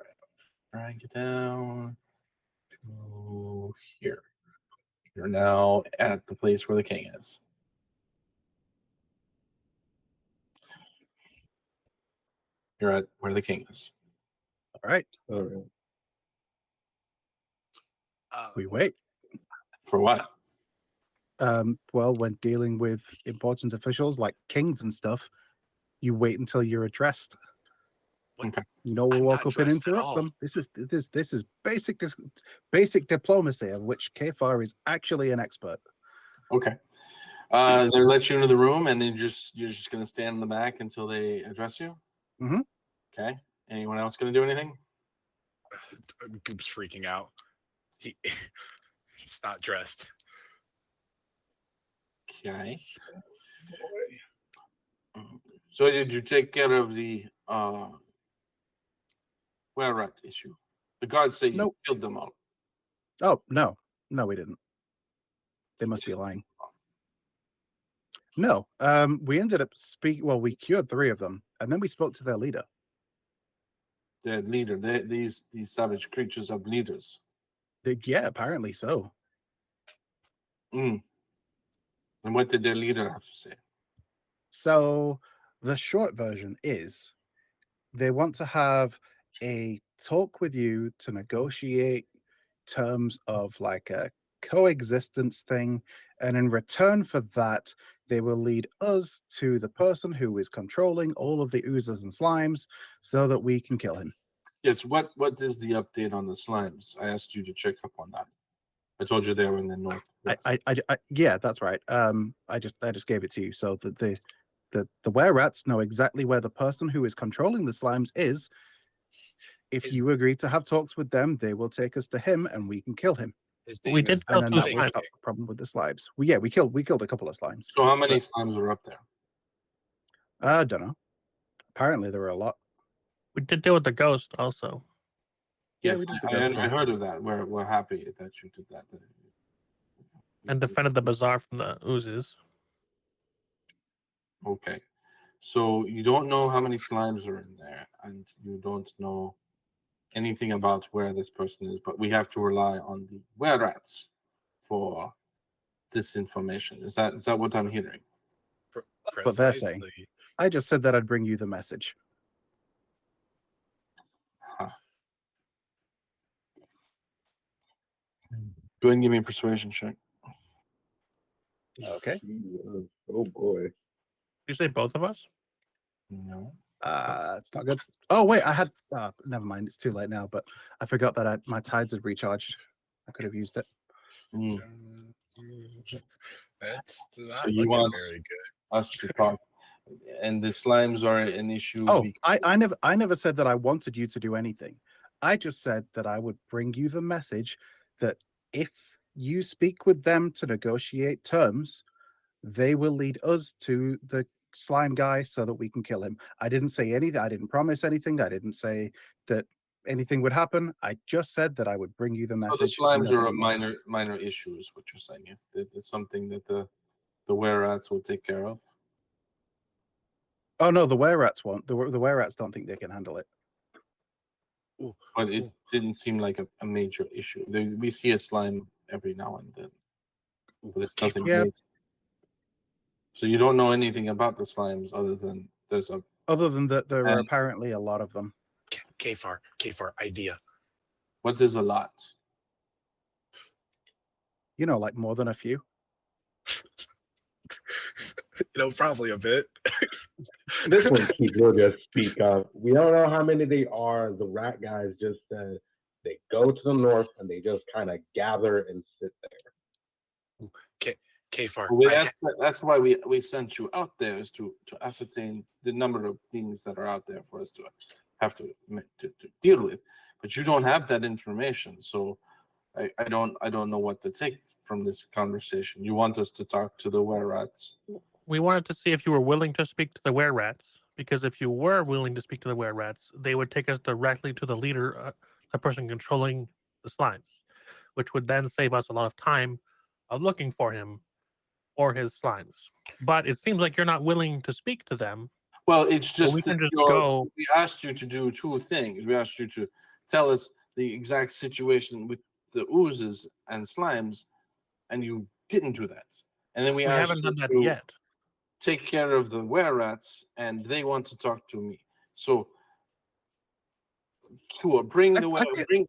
Drag it down to here. You're now at the place where the king is. You're at where the king is. All right, All right. we wait. For what? Well, when dealing with important officials like kings and stuff, you wait until you're addressed. Okay. You know, we'll I'm walk not up and dressed at interrupt all. them. This is basic diplomacy, of which Kfar is actually an expert. Okay. They let you into the room, and then you're just gonna stand in the back until they address you. Mhm. Okay. Anyone else gonna do anything? Goop's freaking out. He's not dressed. Okay. So did you take care of the Wererat issue? The guards say you Nope. killed them all. Oh no, we didn't. They must be lying. No, we ended up Well, we cured 3 of them, and then we spoke to their leader. The leader. These savage creatures are leaders. Yeah, apparently so. Mm. And what did their leader have to say? So the short version is they want to have a talk with you to negotiate terms of like a coexistence thing, and in return for that, they will lead us to the person who is controlling all of the oozes and slimes so that we can kill him. Yes. What is the update on the slimes? I asked you to check up on that. I told you they were in the northwest. Yeah, that's right. I just gave it to you. So the Wererats know exactly where the person who is controlling the slimes is. If you agree to have talks with them, they will take us to him, and we can kill him. His We name did is kill And then two that will slimes. stop the problem with the slimes. We killed a couple of slimes. So how many But- slimes were up there? I don't know. Apparently there were a lot. We did deal with the ghost also. Yeah, Yes, we did the I ghost too. heard of that. We're happy that you did that. And defended the bazaar from the oozes. Okay. So you don't know how many slimes are in there, and you don't know anything about where this person is, but we have to rely on the Wererats for this information. Is that what I'm hearing? what they're saying. Precisely. I just said that I'd bring you the message. Huh. Go ahead and give me a persuasion check. Okay. Oh boy. Did you say both of us? No. It's not good. Oh wait, I had. Never mind. It's too late now. But I forgot that my tides had recharged. I could have used it. Mm. That's not So you looking want very good. us to talk, and the slimes are an issue. Oh, because I never said that I wanted you to do anything. I just said that I would bring you the message that if you speak with them to negotiate terms, they will lead us to the slime guy so that we can kill him. I didn't say anything. I didn't promise anything. I didn't say that anything would happen, I just said that I would bring you the So message. the slimes never are a mind. minor issue, is what you're saying. If it's something that the Wererats will take care of. Oh no, the Wererats won't. The Wererats don't think they can handle it. Ooh, But it ooh. didn't seem like a major issue. We see a slime every now and then, but it's nothing Yeah. major. So you don't know anything about the slimes other than there's a Other than that, there are And- apparently a lot of them. Kfar, idea. what is a lot? You know, like more than a few. Probably a bit. This one, Keith will just speak up. We don't know how many they are. The rat guys just said they go to the north and they just kind of gather and sit there. Kfar, Well, that's why we sent you out there, is to ascertain the number of things that are out there for us to have to deal with. But you don't have that information, so I don't know what to take from this conversation. You want us to talk to the Wererats? We wanted to see if you were willing to speak to the Wererats, because if you were willing to speak to the Wererats, they would take us directly to the leader, the person controlling the slimes, which would then save us a lot of time of looking for him or his slimes. But it seems like you're not willing to speak to them. Well, it's just we can that just go. we asked you to do two things. We asked you to tell us the exact situation with the oozes and slimes, and you didn't do that. And then we We asked haven't you done that to yet. take care of the Wererats, and they want to talk to me. So, bring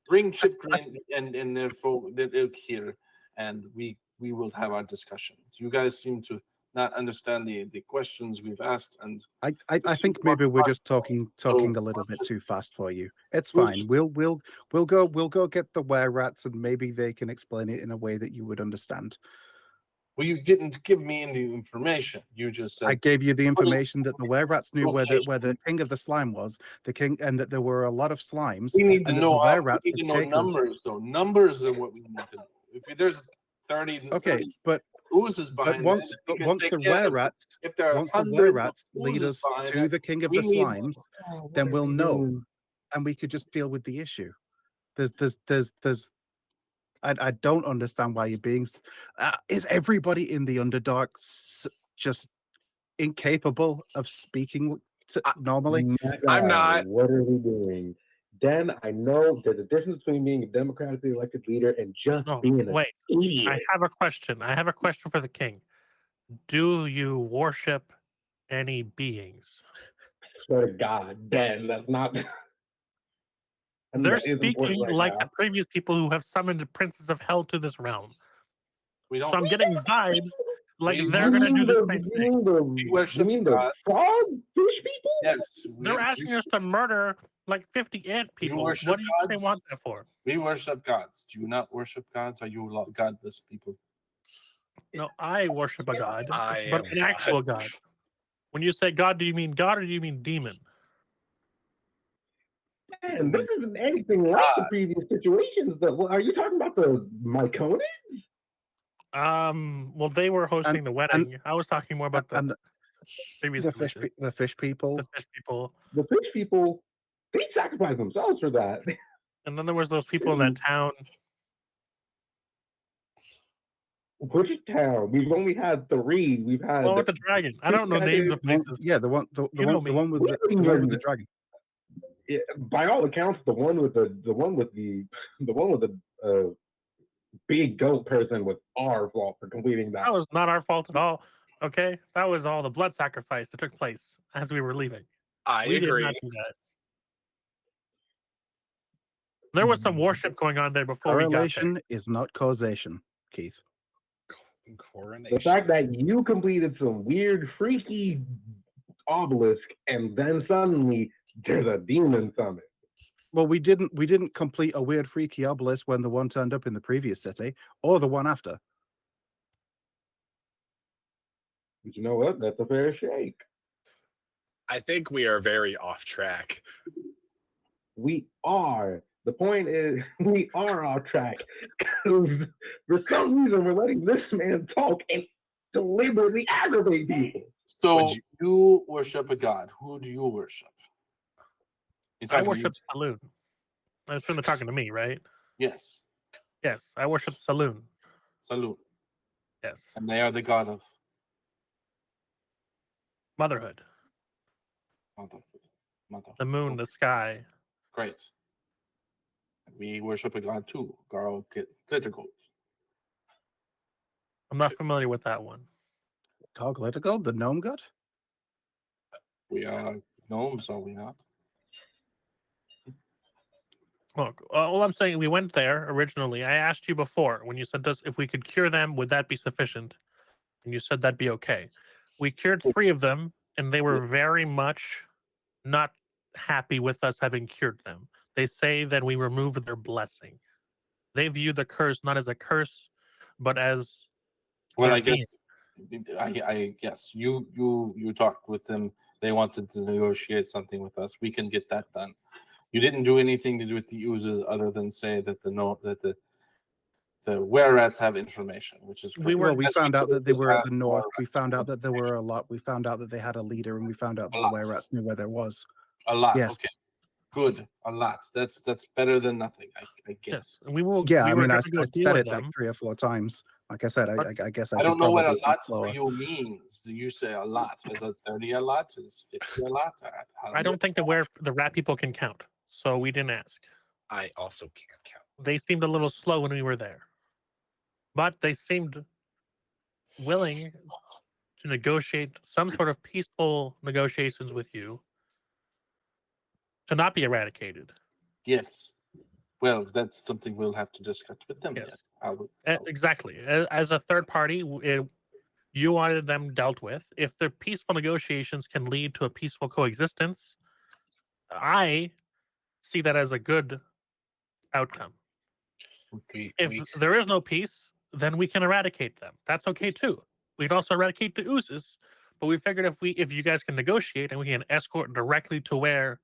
bring Chipgrin and their folk, their ilk here, and we will have our discussion. You guys seem to not understand the questions we've asked, and I This is think what maybe we're I just talking So, a little bit just- too fast for you. It's We'll fine. just- We'll go get the Wererats and maybe they can explain it in a way that you would understand. well, you didn't give me any information. You just said I gave you the information that the Wererats knew where the location. king of the slime was, the king, and that there were a lot of slimes. we need to and that know. the Wererats We need could to know take us. numbers, though. Numbers are what we need to know. If there's 30, Okay, 30 but oozes behind, once that, we can once take the care of them. Wererats If there are once the hundreds of Wererats lead oozes us behind to that, the king of we the need- slimes, Oh, then what we'll are we know. doing? and we could just deal with the issue. There's I don't understand why you're being. Is everybody in the Underdark just incapable of speaking normally? My I'm God, not. What are we doing? Dan, I know there's a difference between being a democratically elected leader and just No, being an wait. idiot. I have a question. I have a question for the king. Do you worship any beings? Swear to God, Dan, that's not. And They're that is important speaking right like now. the previous people who have summoned the princes of hell to this realm. We don't. So I'm getting vibes like We they're You going to mean do the the- same you thing. mean the- We You worship mean the gods. frog fish people? Yes, They're asking us to murder like 50 ant people. What worship do you think they gods? want that for? we worship gods. Do you not worship gods? Are you godless people? No, I worship a god, I but am an actual god. When you say god, do you mean god or do you mean demon? Man, this isn't anything like the previous situations. Are you talking about the Myconians? Well, they were hosting the wedding. I was talking more about the And previous the fish situation. the fish people. The fish people. The fish people, they sacrifice themselves for that. And then there was those people in that town. Which town? We've only had 3. We've had Well, with the dragon. I don't know names of places. Yeah, the one You know the one with me. the one with the dragon. by all accounts, the one with the big goat person was our fault for completing that. That was not our fault at all. Okay, that was all the blood sacrifice that took place as we were leaving. I We agree. did not do that. There was some worship going on there before we got there. Correlation is not causation, Keith. Coronation. The fact that you completed some weird, freaky obelisk, and then suddenly there's a demon summit. Well, we didn't complete a weird freaky obelisk when the one turned up in the previous city, or the one after. But you know what? That's a fair shake. I think we are very off track. We are. The point is, we are off track. Because for some reason, we're letting this man talk and deliberately aggravate people. So Would you worship a god. Who do you worship? He's I talking to worship Saloon. I assume they're talking to me, right? Yes. Yes, I worship Saloon. Salute. Yes, And they are the god of motherhood, mother. Mother. the moon, the sky. Great. We worship a god too, Garo Critical. I'm not familiar with that one. Garglitical, the gnome god? We are gnomes, are we not? Look, all I'm saying, we went there originally. I asked you before when you said this, if we could cure them, would that be sufficient? And you said that'd be okay. We cured Yes. 3 of them, and they were Yeah. very much not happy with us having cured them. They say that we removed their blessing. They view the curse not as a curse, but as Well, their I guess being. I guess you talked with them. They wanted to negotiate something with us. We can get that done. You didn't do anything to do with the oozes other than say that the Wererats have information, which is We great. were- Well, we As found out could've that they just were at the asked north. We Wererats found for out that there were information. a lot. We found out that they had a leader, and we found out that A the lot. Weirats knew where there was. A lot. Yes. Okay. Good. A lot. That's better than nothing, I guess. Yes, and we will. Yeah, we I were mean, I, going to go I deal said with it like them. 3 or 4 times. Like I said, I guess I I should don't know what probably a speak lot for slower. you means. Do you say a lot? Is it 30 a lot? Is 50 a lot? I don't think the rat people can count, so we didn't ask. I also can't count. They seemed a little slow when we were there, but they seemed willing to negotiate some sort of peaceful negotiations with you to not be eradicated. Yes. Well, that's something we'll have to discuss with them. Yes. Yet. I would, Exactly. As a third party, you wanted them dealt with. If the peaceful negotiations can lead to a peaceful coexistence, I see that as a good outcome. If there is no peace, then we can eradicate them. That's okay too. We can also eradicate the oozes, but we figured if you guys can negotiate and we can escort directly to where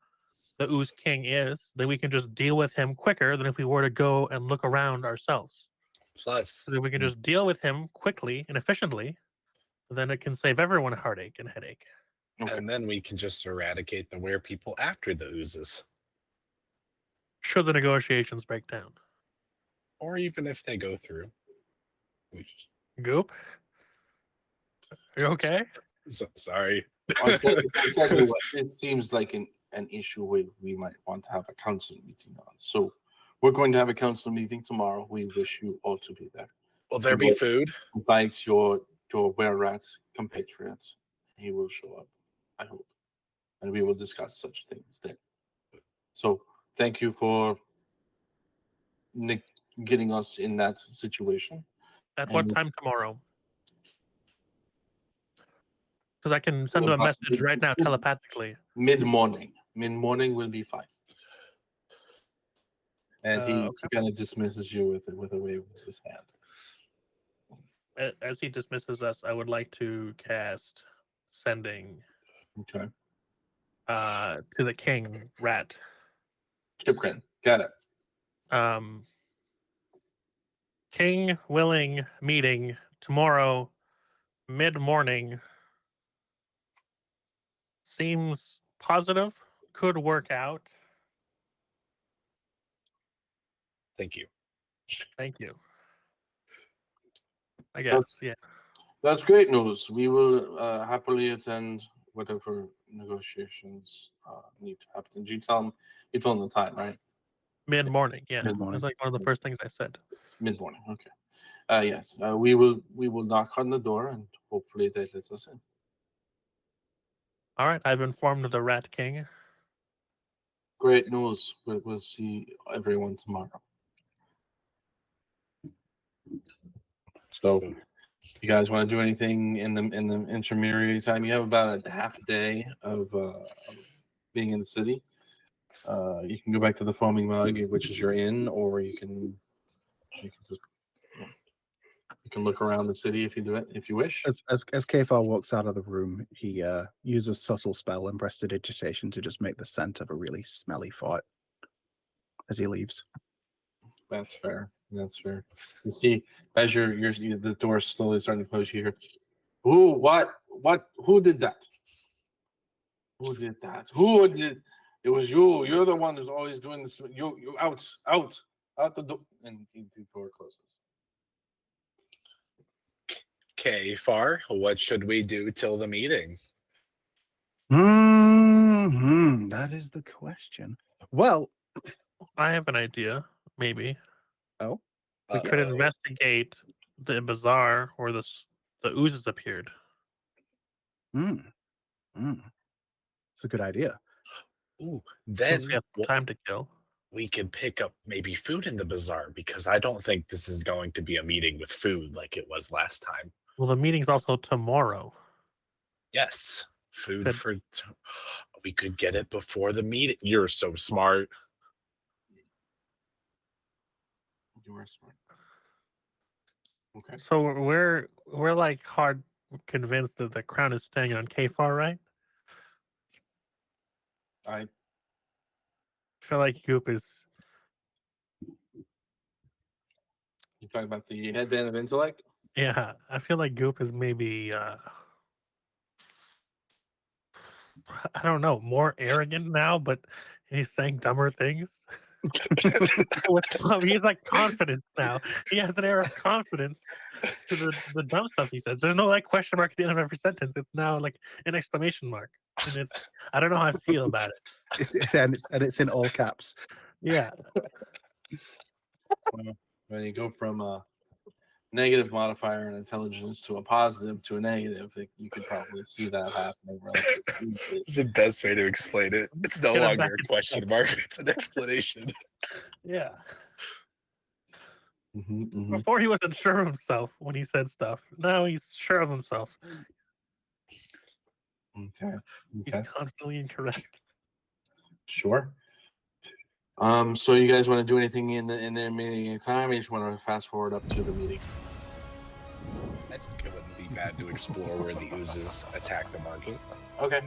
the ooze king is, then we can just deal with him quicker than if we were to go and look around ourselves. Plus, So if we can just deal with him quickly and efficiently, then it can save everyone a heartache and headache. Okay. and then we can just eradicate the were people after the oozes, Should the negotiations break down. or even if they go through. We just, Goop? Are you okay? Sorry. I'll tell you what, it seems like an issue we might want to have a council meeting on. So we're going to have a council meeting tomorrow. We wish you all to be there. Will there be Well, food? Invite your Wererat compatriots. He will show up, I hope. And we will discuss such things then. So thank you for getting us in that situation. At what And- time tomorrow? Because I can send him a message right now telepathically. Mid-morning. Mid-morning will be fine. And he Okay. kind of dismisses you with a wave of his hand. As he dismisses us, I would like to cast sending Okay. to the king rat. Chipgrin. Got it. King willing meeting tomorrow mid-morning. Seems positive. Could work out. Thank you. Thank you. I guess. Yeah. That's great news. We will happily attend whatever negotiations need to happen. Did you tell him the time, right? Mid-morning. Yeah. Mid-morning. That's like one of the first things I said. It's mid-morning. Okay. Yes. We will knock on the door and hopefully they let us in. All right. I've informed the Rat King. Great news. We'll see everyone tomorrow. So, if you guys want to do anything in the intermediary time, you have about a half a day of being in the city. You can go back to the Foaming Mug, which is your inn, or you can just you can look around the city if you wish. As Kefar walks out of the room, he uses subtle spell and prestidigitation to just make the scent of a really smelly fart as he leaves. That's fair. That's fair. You see, as the door slowly starting to close, you hear, "Who? What? Who did that? Who did that? Who did? It was you. You're the one who's always doing this. You out the door, and the door closes. Okay, Far, what should we do till the meeting? That is the question. Well, I have an idea. Maybe oh, we could Uh-oh. investigate the bazaar where the oozes appeared. mm, it's a good idea. Ooh, Since we then have time to kill. we could pick up maybe food in the bazaar because I don't think this is going to be a meeting with food like it was last time. Well, the meeting's also tomorrow. Yes, food Good. for. We could get it before the meeting. You're so smart. You are smart. Okay. So we're like hard convinced that the crown is staying on Kfar, right? I feel like Goop is. You talking about the headband of intellect? Yeah, I feel like Goop is maybe. I don't know, more arrogant now, but he's saying dumber things. He's like confident now. He has an air of confidence to the dumb stuff he says. There's no like question mark at the end of every sentence. It's now like an exclamation mark, and it's I don't know how I feel about it. And it's in all caps. Yeah, When you go from a negative modifier in intelligence to a positive to a negative, you could probably see that happening relatively easily. It's the best way to explain it. It's no Get him longer back a in question mark. It's an explanation. yeah. Mhm. Before he wasn't sure of himself when he said stuff. Now he's sure of himself. Okay. He's Okay. confidently incorrect. Sure. So you guys want to do anything in their meeting in time? You just want to fast forward up to the meeting. I think it wouldn't be bad to explore where the oozes attack the market. Okay.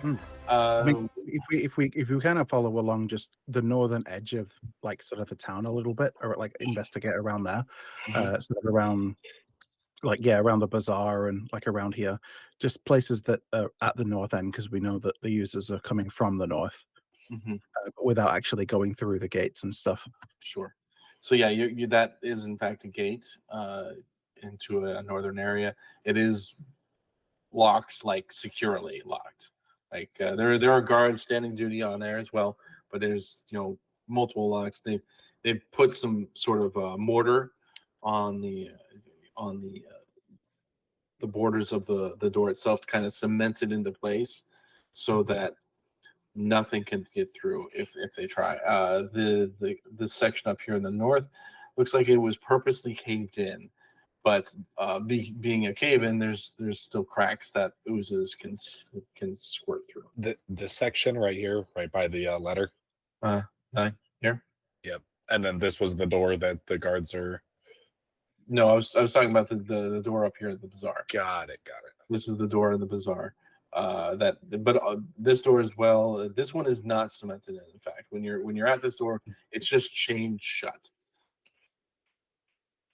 I mean, if we kind of follow along just the northern edge of like sort of the town a little bit, or like investigate around there, sort of around around the bazaar and like around here, just places that are at the north end because we know that the users are coming from the north, but without actually going through the gates and stuff. Sure. So yeah, you that is in fact a gate into a northern area. It is locked, like securely locked. Like there are guards standing duty on there as well, but there's multiple locks. They've put some sort of mortar on the borders of the door itself to kind of cement it into place, so that nothing can get through if they try. The section up here in the north looks like it was purposely caved in, but being a cave in, there's still cracks that oozes can squirt through. The section right here, right by the letter. Here. Yep. And then this was the door that the guards are. No, I was talking about the door up here at the bazaar. Got it. This is the door in the bazaar. This door as well. This one is not cemented in. In fact, when you're at this door, it's just chained shut.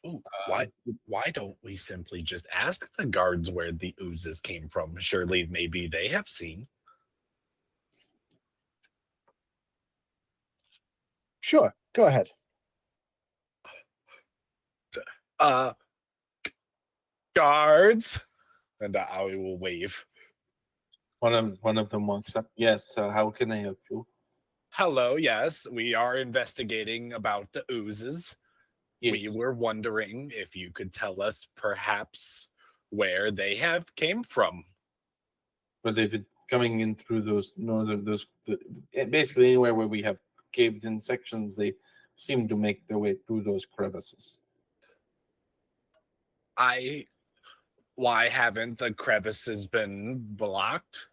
Ooh, why don't we simply just ask the guards where the oozes came from? Surely maybe they have seen. Sure, go ahead. Guards, and Aoi will wave. One of them walks up. Yes, how can I help you? Hello, yes, we are investigating about the oozes. Yes. We were wondering if you could tell us perhaps where they have came from. But they've been coming in through basically anywhere where we have caved in sections, they seem to make their way through those crevices. Why haven't the crevices been blocked?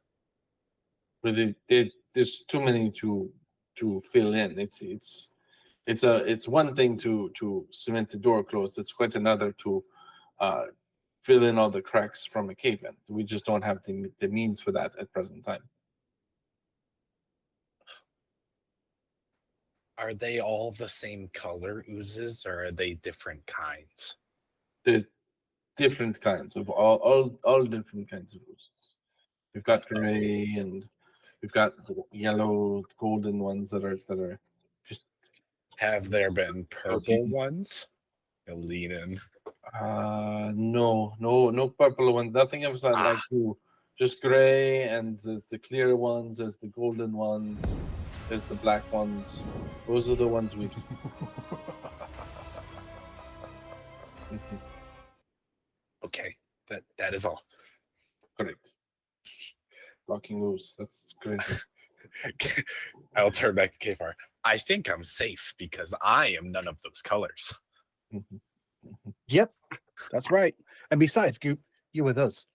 But there's too many to fill in. It's one thing to cement the door closed. It's quite another to fill in all the cracks from a cave in. We just don't have the means for that at present time. Are they all the same color oozes, or are they different kinds? The different kinds of all different kinds of oozes. We've got gray and We've got yellow, golden ones that are just. Have there been purple ones? You'll lean in. No purple one. Nothing of that like blue. Just gray, and there's the clear ones, there's the golden ones, there's the black ones. Those are the ones we've seen. Mhm. Okay, that is all. Correct. Blocking moves. That's great. I'll turn back to Kfar. I think I'm safe because I am none of those colors. Yep, that's right. And besides, Goop, you're with us.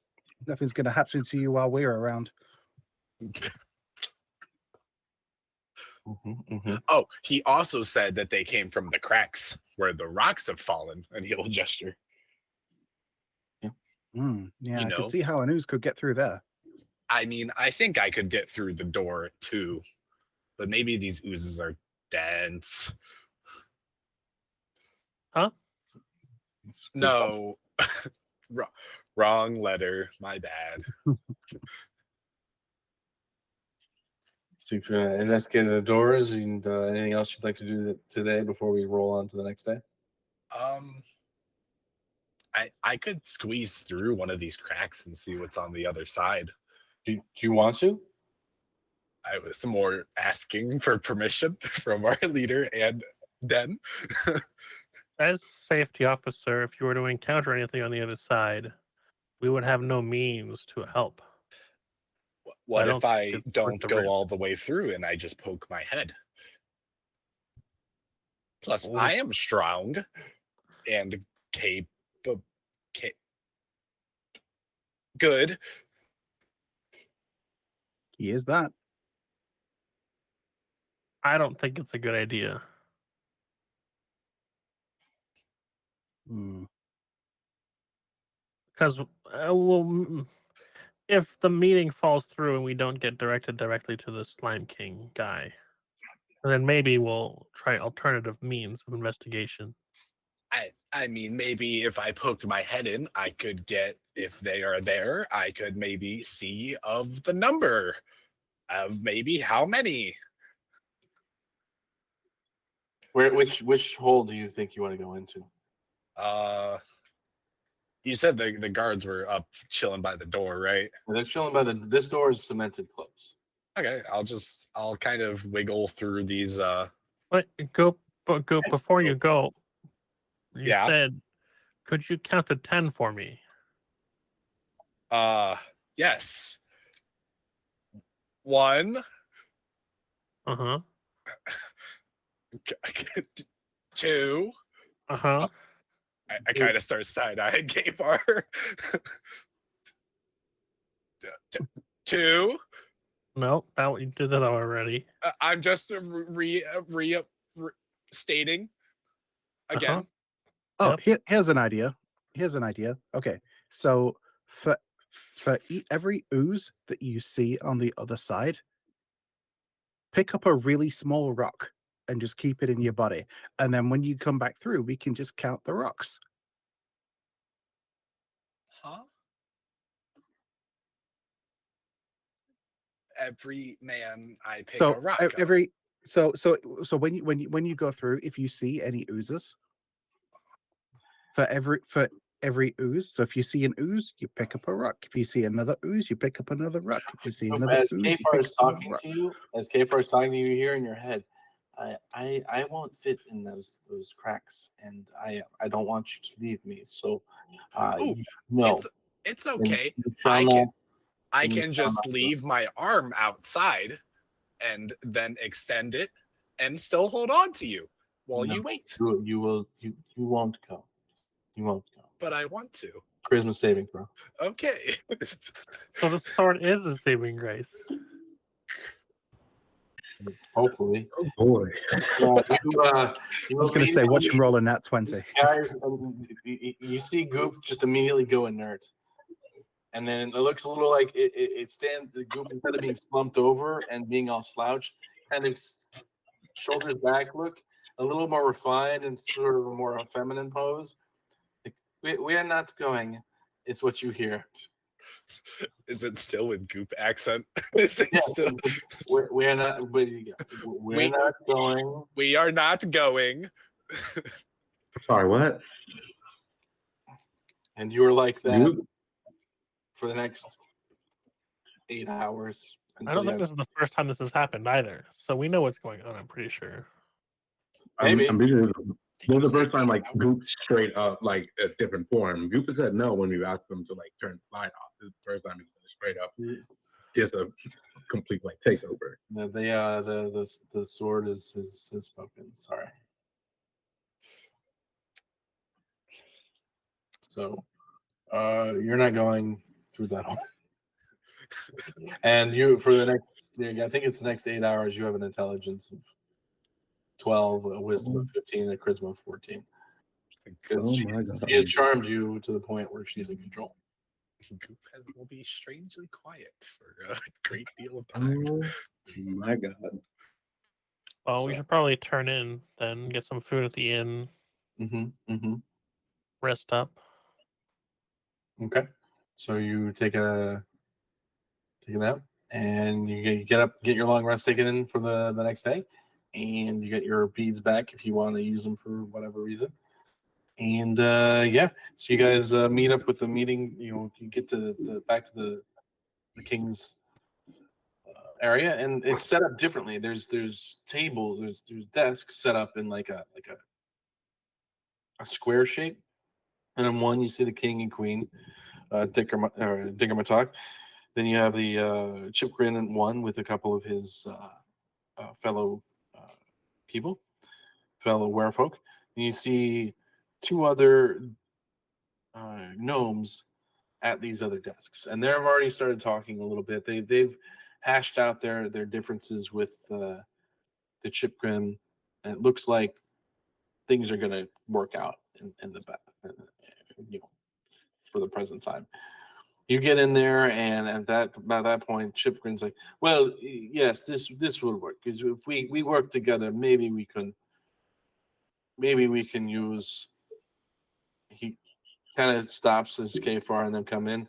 Nothing's going to happen to you while we're around. Oh, he also said that they came from the cracks where the rocks have fallen, and he'll gesture. Yeah, You I know. could see how an ooze could get through there. I mean, I think I could get through the door too, but maybe these oozes are dense. Huh? No, wrong letter. My bad. So if you investigate the doors and anything else you'd like to do today before we roll on to the next day? I could squeeze through one of these cracks and see what's on the other side. Do you want to? I was more asking for permission from our leader and Den. As safety officer, if you were to encounter anything on the other side, we would have no means to help. What I if don't I think it's worth don't the go risk. all the way through and I just poke my head? Plus, Oh. I am strong and good. He is that. I don't think it's a good idea. Because, if the meeting falls through and we don't get directed directly to the Slime King guy, then maybe we'll try alternative means of investigation. I mean, maybe if I poked my head in, I could get, if they are there, I could maybe see of the number of maybe how many. Which hole do you think you want to go into? You said the guards were up chilling by the door, right? They're chilling by this door is cemented close. Okay, I'll kind of wiggle through these. But go before you go. You Yeah. said, could you count to 10 for me? Yes. 1. Uh-huh. 2. Uh-huh. I kind of start side-eyeing K-Bar. 2. No, you did that already. I'm just stating again. Oh, Yep. here's an idea. Okay, so for every ooze that you see on the other side, pick up a really small rock and just keep it in your body. And then when you come back through, we can just count the rocks. Huh? Every man I pick a rock up. So when you go through, if you see any oozes, for every ooze, so if you see an ooze, you pick up a rock. If you see another ooze, you pick up another rock. If you see another As ooze, Kfar is talking to you here in your head, I won't fit in those cracks, and I don't want you to leave me. So, no, it's okay. You shall not. I can just leave my arm outside and then extend it and still hold on to you while you wait. You won't go. You won't go. But I want to. Charisma saving throw. Okay. So the sword is a saving grace. Hopefully. Oh boy. I was going to say, watch him roll a nat 20. Guys, you see Goop just immediately go inert. And then it looks a little like it stands, the Goop, instead of being slumped over and being all slouched, kind of shoulders back look, a little more refined and sort of a more feminine pose. Like, we are not going, is what you hear. Is it still with goop accent? Is it Yeah, still- we're not. We're not going. We are not going. Sorry, what? And you were like that Goop? for the next 8 hours. I don't think this is the first time this has happened either. So we know what's going on, I'm pretty sure. Maybe. I'm pretty sure Did this you is the say first time like 8 Goop hours? straight up like a different form. Goop has said no when we've asked them to like turn the light off. This is the first time he's been straight up just a complete like takeover. The sword is spoken. Sorry. So, you're not going through that hall. And you for the next, I think it's the next 8 hours. You have an intelligence of 12, a wisdom of 15, and a charisma of 14. Because Oh she my God. has charmed you to the point where she's in control. Goop will be strangely quiet for a great deal of time. Oh my God. Well, we So- should probably turn in, then get some food at the inn, rest up. Okay. So you take a nap, and you get up, get your long rest taken in for the next day, and you get your beads back if you want to use them for whatever reason. And yeah, so you guys meet up with the meeting. You get to the back to the king's area, and it's set up differently. There's tables, there's desks set up in like a square shape, and in one you see the king and queen, Diggermatok. Then you have the Chipgrin in one with a couple of his fellow people, fellow werefolk. And you see two other gnomes at these other desks, and they've already started talking a little bit. They've hashed out their differences with the Chipgrin, and it looks like things are going to work out in the back, for the present time. You get in there, and by that point, Chipgrin's like, "Well, yes, this will work, because if we work together, maybe we can use." He kind of stops as Kfar and then come in,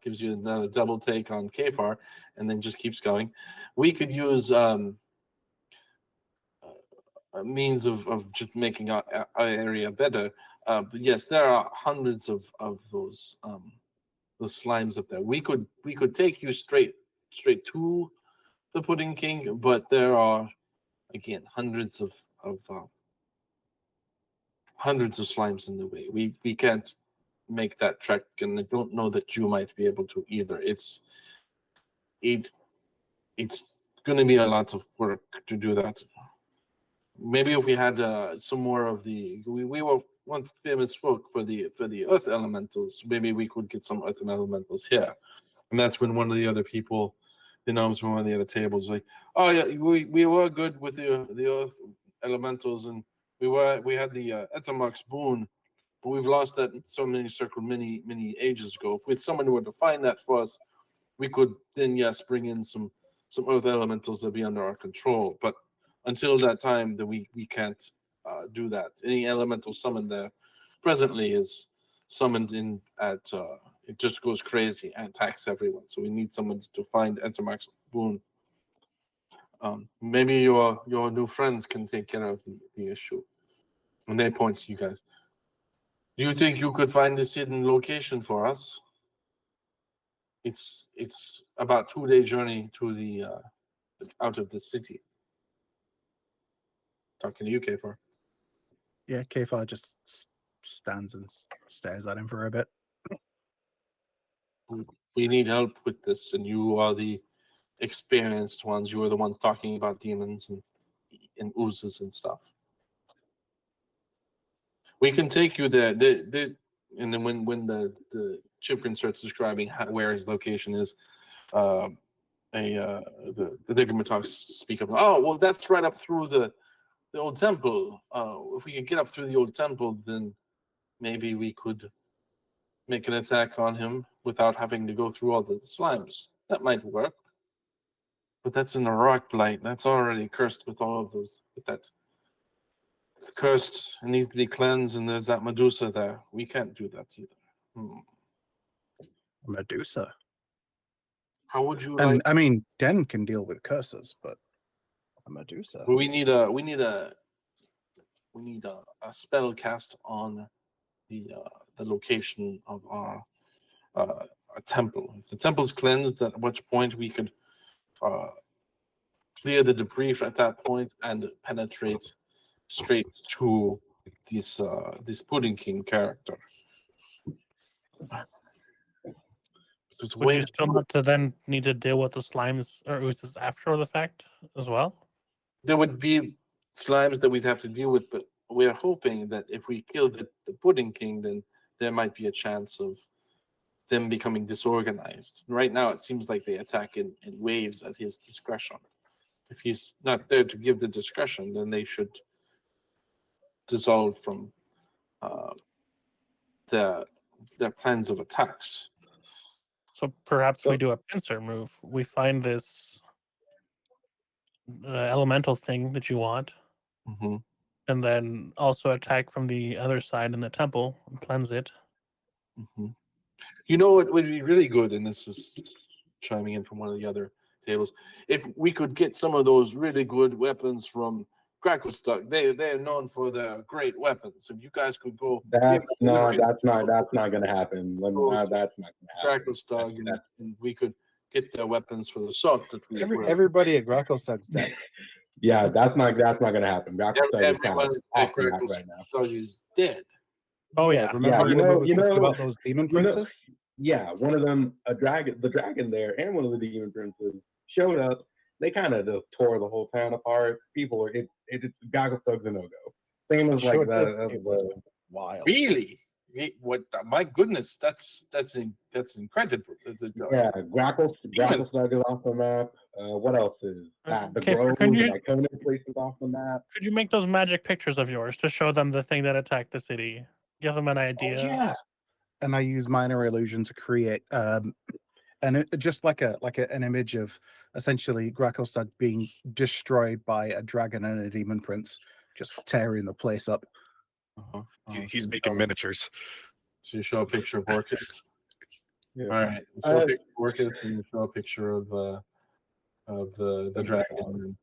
gives you another double take on Kfar, and then just keeps going. We could use a means of just making our area better. But yes, there are hundreds of those the slimes up there. We could take you straight to the Pudding King, but there are again hundreds of slimes in the way. We can't make that trek, and I don't know that you might be able to either. It's going to be a lot of work to do that. Maybe if we had some more of the, we were once famous folk for the earth elementals. Maybe we could get some earth elementals here. And that's when one of the other people, the gnomes from one of the other tables, like, oh yeah, we were good with the earth elementals, and we had the Ettermark's boon, but we've lost that in so many circles many ages ago. If someone were to find that for us, we could then yes bring in some earth elementals that be under our control. But until that time, that we can't do that. Any elemental summoned there presently is summoned in at it just goes crazy and attacks everyone. So we need someone to find Entermax boon. Maybe your new friends can take care of the issue. And they point to you guys. Do you think you could find this hidden location for us? It's about 2-day journey to the out of the city. Talking to you, Kfar. Yeah, Kfar just stands and stares at him for a bit. We need help with this, and you are the experienced ones. You are the ones talking about demons and oozes and stuff. We can take you there. And then when the Chipkin starts describing where his location is, the Diggermatalks speak up. Oh, well, that's right up through the old temple. If we could get up through the old temple, then maybe we could make an attack on him without having to go through all the slimes. That might work. But that's in the rock blight. That's already cursed with all of those. With that, it's cursed. It needs to be cleansed, and there's that Medusa there. We can't do that either. A Medusa. How would you And like? I mean, Den can deal with curses, but a Medusa. We need a spell cast on the location of our a temple. If the temple's cleansed, at which point we could clear the debris at that point and penetrate straight to this Pudding King character. There's Would you way still not to then need to deal with the slimes or oozes after the fact as well? there would be slimes that we'd have to deal with, but we're hoping that if we kill the Pudding King, then there might be a chance of them becoming disorganized. Right now, it seems like they attack in waves at his discretion. If he's not there to give the discretion, then they should dissolve from their plans of attacks. So perhaps we do a pincer move. We find this elemental thing that you want, Mm-hmm. and then also attack from the other side in the temple and cleanse it. Mm-hmm. You know what would be really good, and this is chiming in from one of the other tables, if we could get some of those really good weapons from Gracklestock. They're known for their great weapons. If you guys could go That's not going to happen. That's not going to happen. Gracklestock, and we could get their weapons for the salt that we Everybody at Gracklestock's dead. Yeah, that's not going to happen. Gracklestock is kind everyone of at off the map right now. Gracklestock is dead. Oh yeah, Remember you when know- we you were talking know- about those demon you know- princes? Yeah, one of them, the dragon there, and one of the demon princes showed up. They kind of just tore the whole town apart. People were it's Gracklestock's a no go. Same as like Sure the did. It was wild. Really? What? My goodness, that's incredible. yeah, Gracklestock is off the map. What else is that? The Okay, Grove, can the you- Iconic place is off the map. could you make those magic pictures of yours to show them the thing that attacked the city? Give them an idea. Yeah. And I use minor illusion to create just like an image of essentially Gracklestock being destroyed by a dragon and a demon prince, just tearing the place up. He's making miniatures. So you show a picture of Orcus. Yeah. All right. You show a picture of Orcus, and you show a picture of the dragon and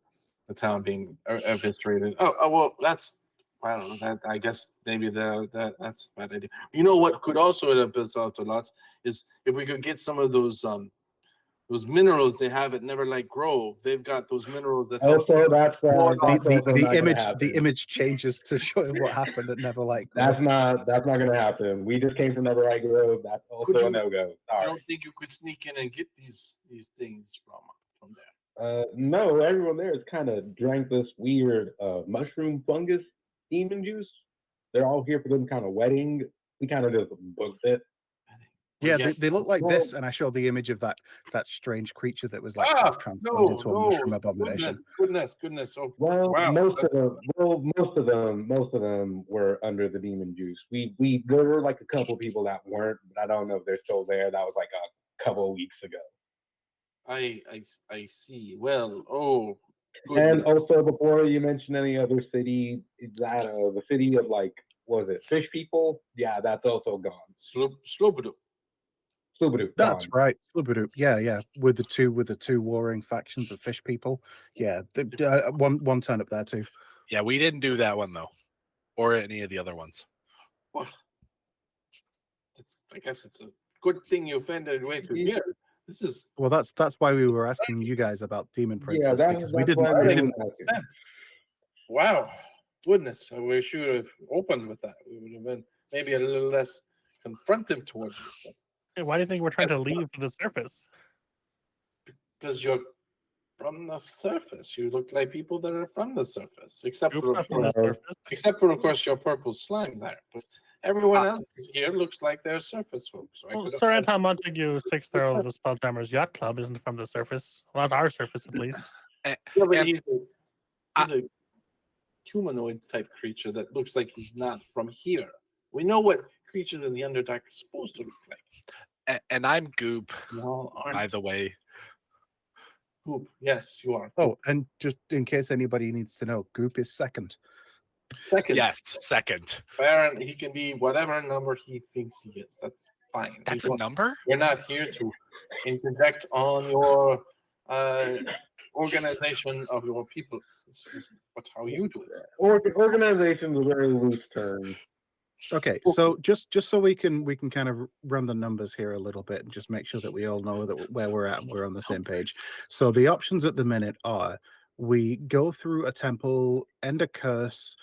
the town being eviscerated. Oh well, that's I don't know. That I guess maybe that's a bad idea. You know what could also help us out a lot is if we could get some of those minerals they have at Neverlight Grove. They've got those minerals that help. Also, that's The also not gonna image happen. changes to show what happened at Neverlight. That's not going to happen. We just came from Neverlight Grove. That's Could also you- a no go. You Sorry. don't think you could sneak in and get these things from there? No, everyone there has kind of drank this weird mushroom fungus demon juice. They're all here for some kind of wedding. We kind of just booked it. Yeah, Yeah. they look like Well- this, and I showed the image of that strange creature that was like Ah, half transformed into a mushroom abomination. Goodness. Oh, Well, wow, most that's- of them were under the demon juice. There were like a couple people that weren't, but I don't know if they're still there. That was like a couple of weeks ago. I see. Well, oh, And goodness. also, before you mention any other city, is that the city of like, what was it, fish people? Yeah, that's also gone. Slobodu. Subaru, That's gone. right, Slubidu. Yeah, with the two warring factions of fish people. Yeah, one turn up there too. Yeah, we didn't do that one though, or any of the other ones. Well, I guess it's a good thing you found a way to here. This is Well, that's why we were asking you guys about demon princes that's- because we that's didn't. why We I didn't. was asking. sense. Wow, goodness! We should have opened with that. We would have been maybe a little less confrontive towards you. But Hey, why do you think we're trying to leave to the surface? because you're from the surface, you look like people that are from the surface, except You're for not from the surface. of course your purple slime there. But everyone else here looks like they're surface folks. So I Well, could have Sir thought- Anton Montague, sixth Earl of the Spelljammer's Yacht Club, isn't from the surface. Well, not our surface, at least. Yeah, but And- he's a humanoid type creature that looks like he's not from here. We know what creatures in the Underdark are supposed to look like. And I'm Goop, You all by aren't the way. Goop. Yes, you are. Oh, and just in case anybody needs to know, Goop is second. Second, Yes, second. Baron, he can be whatever number he thinks he is. That's fine. That's a number? We're not here to interject on your organization of your people. It's just how you do it. Organization is a very loose term. Okay, so just so we can kind of run the numbers here a little bit and just make sure that we all know that where we're at, we're on the same page. So the options at the minute are: we go through a temple, end a curse,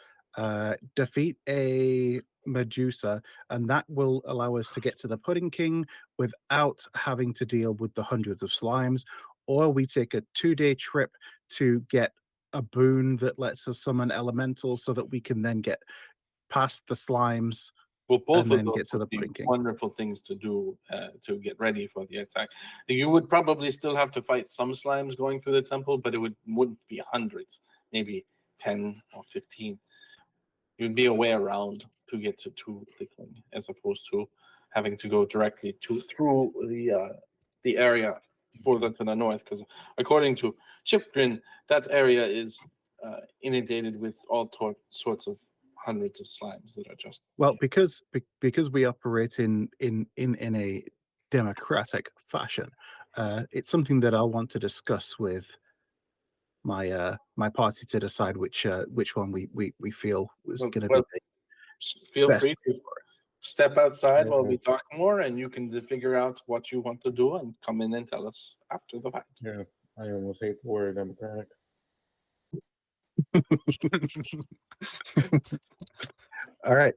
defeat a Medusa, and that will allow us to get to the Pudding King without having to deal with the hundreds of slimes, or we take a 2-day trip to get a boon that lets us summon elementals so that we can then get past the slimes Well, both and of then those get to the would be Pudding King. wonderful things to do to get ready for the attack. You would probably still have to fight some slimes going through the temple, but wouldn't be hundreds, maybe 10 or 15. You'd be a way around to get to the king, as opposed to having to go directly through the area further to the north. Because according to Chipgrin, that area is inundated with all sorts of hundreds of slimes that are just Well, because we operate in a democratic fashion, it's something that I'll want to discuss with my my party to decide which one we feel is Well, going to well, be feel best free to step outside while Yeah. we talk more, and you can figure out what you want to do and come in and tell us after the fact. Yeah, I almost hate the word democratic. All right.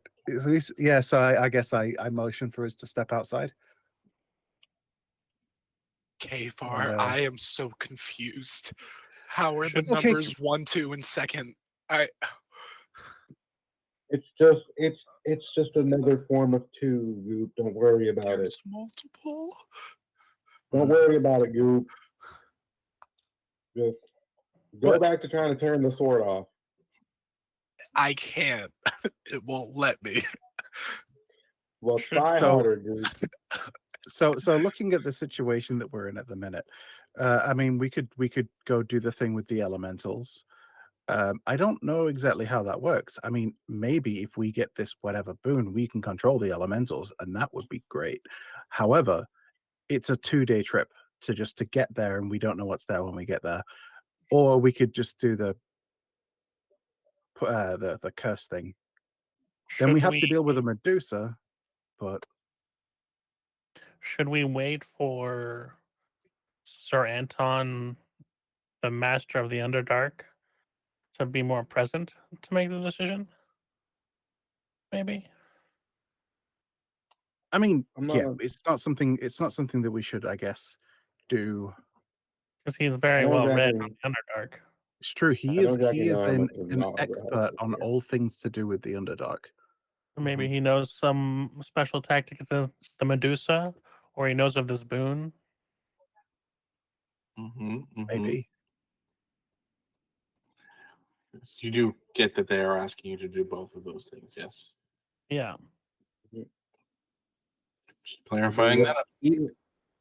Yeah, so I guess I motion for us to step outside. Kfar, And, I am so confused. How are the Okay. numbers 1, 2, and second? It's just another form of two, Goop. Don't worry about it. There's multiple. Don't worry about it, Goop. Just go What? back to trying to turn the sword off. I can't. It won't let me. Well, Should- try so- harder, Goop. So looking at the situation that we're in at the minute, I mean, we could go do the thing with the elementals. I don't know exactly how that works. I mean, maybe if we get this whatever boon, we can control the elementals, and that would be great. However, it's a 2-day trip to get there, and we don't know what's there when we get there. Or we could just do the curse thing. Then Should we have to deal with a Medusa, but Should we wait for Sir Anton, the master of the Underdark, to be more present to make the decision? Maybe. I mean, I'm yeah, not- it's not something that we should, I guess, do. Because he's very don't well read on exactly- the Underdark. It's true. He I is don't exactly know how much of an knowledge I have expert about on this yet. all things to do with the Underdark. Maybe he knows some special tactics of the Medusa, or he knows of this boon. Maybe. You do get that they are asking you to do both of those things, yes. Yeah. Just clarifying that.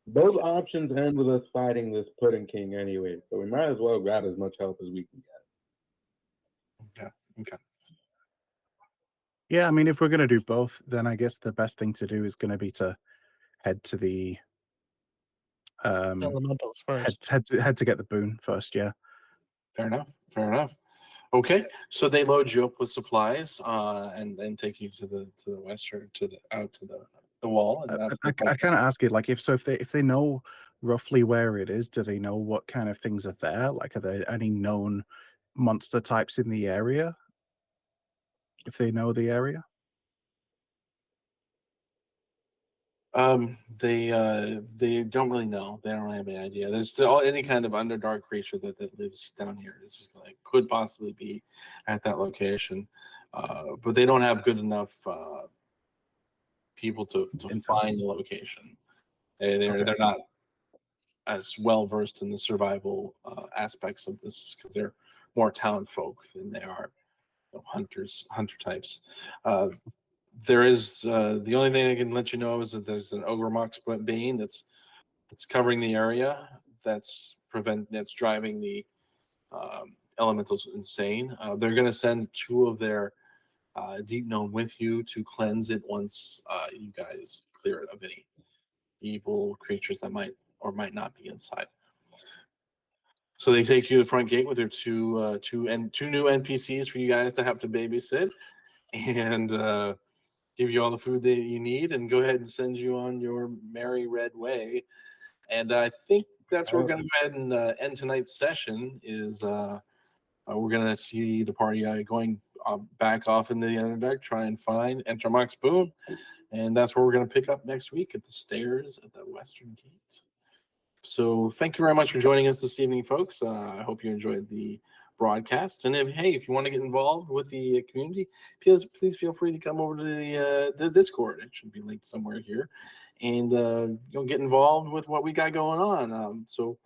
Those options end with us fighting this Pudding King anyway, so we might as well grab as much help as we can get. Okay. Yeah, I mean, if we're going to do both, then I guess the best thing to do is going to be to head to the Elementals first. head to get the boon first. Yeah. Fair enough. Okay, so they load you up with supplies and then take you to the western out to the wall, and that's I kind of ask it like if they know roughly where it is, do they know what kind of things are there? Like, are there any known monster types in the area? If they know the area. They don't really know. They don't have any idea. There's still any kind of underdark creature that lives down here. It's just like could possibly be at that location, but they don't have good enough people to find the location. They're not as well versed in the survival aspects of this because they're more town folk than they are hunter types. There is the only thing I can let you know is that there's an ogre mox bane that's covering the area that's driving the elementals insane. They're going to send 2 of their deep gnome with you to cleanse it once you guys clear it of any evil creatures that might or might not be inside. So they take you to the front gate with their two new NPCs for you guys to have to babysit, and give you all the food that you need, and go ahead and send you on your merry red way. And I think that's where we're going to go ahead and end tonight's session. Is we're going to see the party going back off into the Underdark, try and find Entermox Boone, and that's where we're going to pick up next week at the stairs at the Western Gate. So thank you very much for joining us this evening, folks. I hope you enjoyed the broadcast. And if you want to get involved with the community, please feel free to come over to the Discord. It should be linked somewhere here, and you'll get involved with what we got going on. So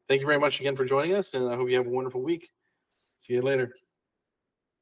thank you very much again for joining us, and I hope you have a wonderful week. See you later.